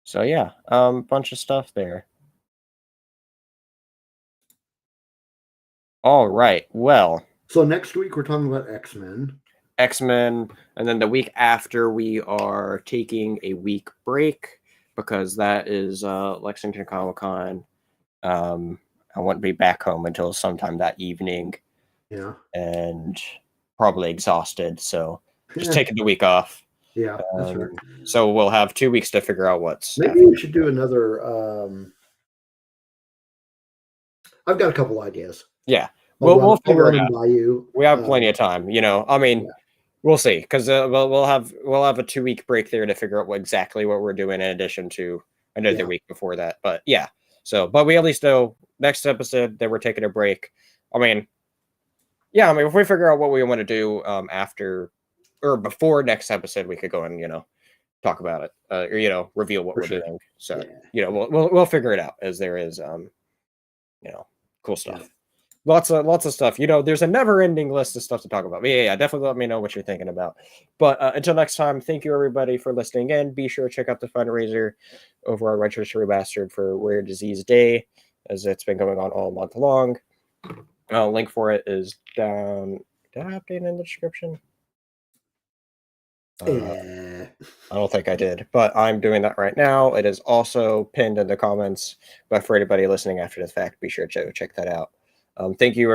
So yeah, bunch of stuff there. All right, well, So next week we're talking about X-Men. X-Men, and then the week after we are taking a week break because that is Lexington Comic-Con. I won't be back home until sometime that evening. Yeah. And probably exhausted, so just Yeah. taking the week off. Yeah, that's right. So we'll have 2 weeks to figure out what's. Maybe we should do another. I've got a couple ideas. Yeah, we'll figure it out. By you. We have plenty of time, you know. I mean, Yeah. we'll see, because we'll have a 2-week break there to figure out exactly what we're doing in addition to another week before that. But yeah, so but we at least know next episode that we're taking a break. I mean, yeah, I mean, if we figure out what we want to do after or before next episode, we could go and talk about it, or reveal what we're doing. So we'll figure it out as there is cool stuff. Lots of stuff. There's a never-ending list of stuff to talk about. But yeah, definitely let me know what you're thinking about. But until next time, thank you everybody for listening in. Be sure to check out the fundraiser over on Red Shirts Remastered for Rare Disease Day, as it's been going on all month long. Link for it is down. Did I update in the description? I don't think I did, but I'm doing that right now. It is also pinned in the comments, but for anybody listening after the fact, be sure to check that out. Thank you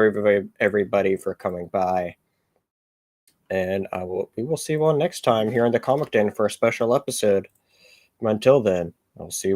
everybody for coming by, and we will see you all next time here in the Comic Den for a special episode. Until then, I'll see you.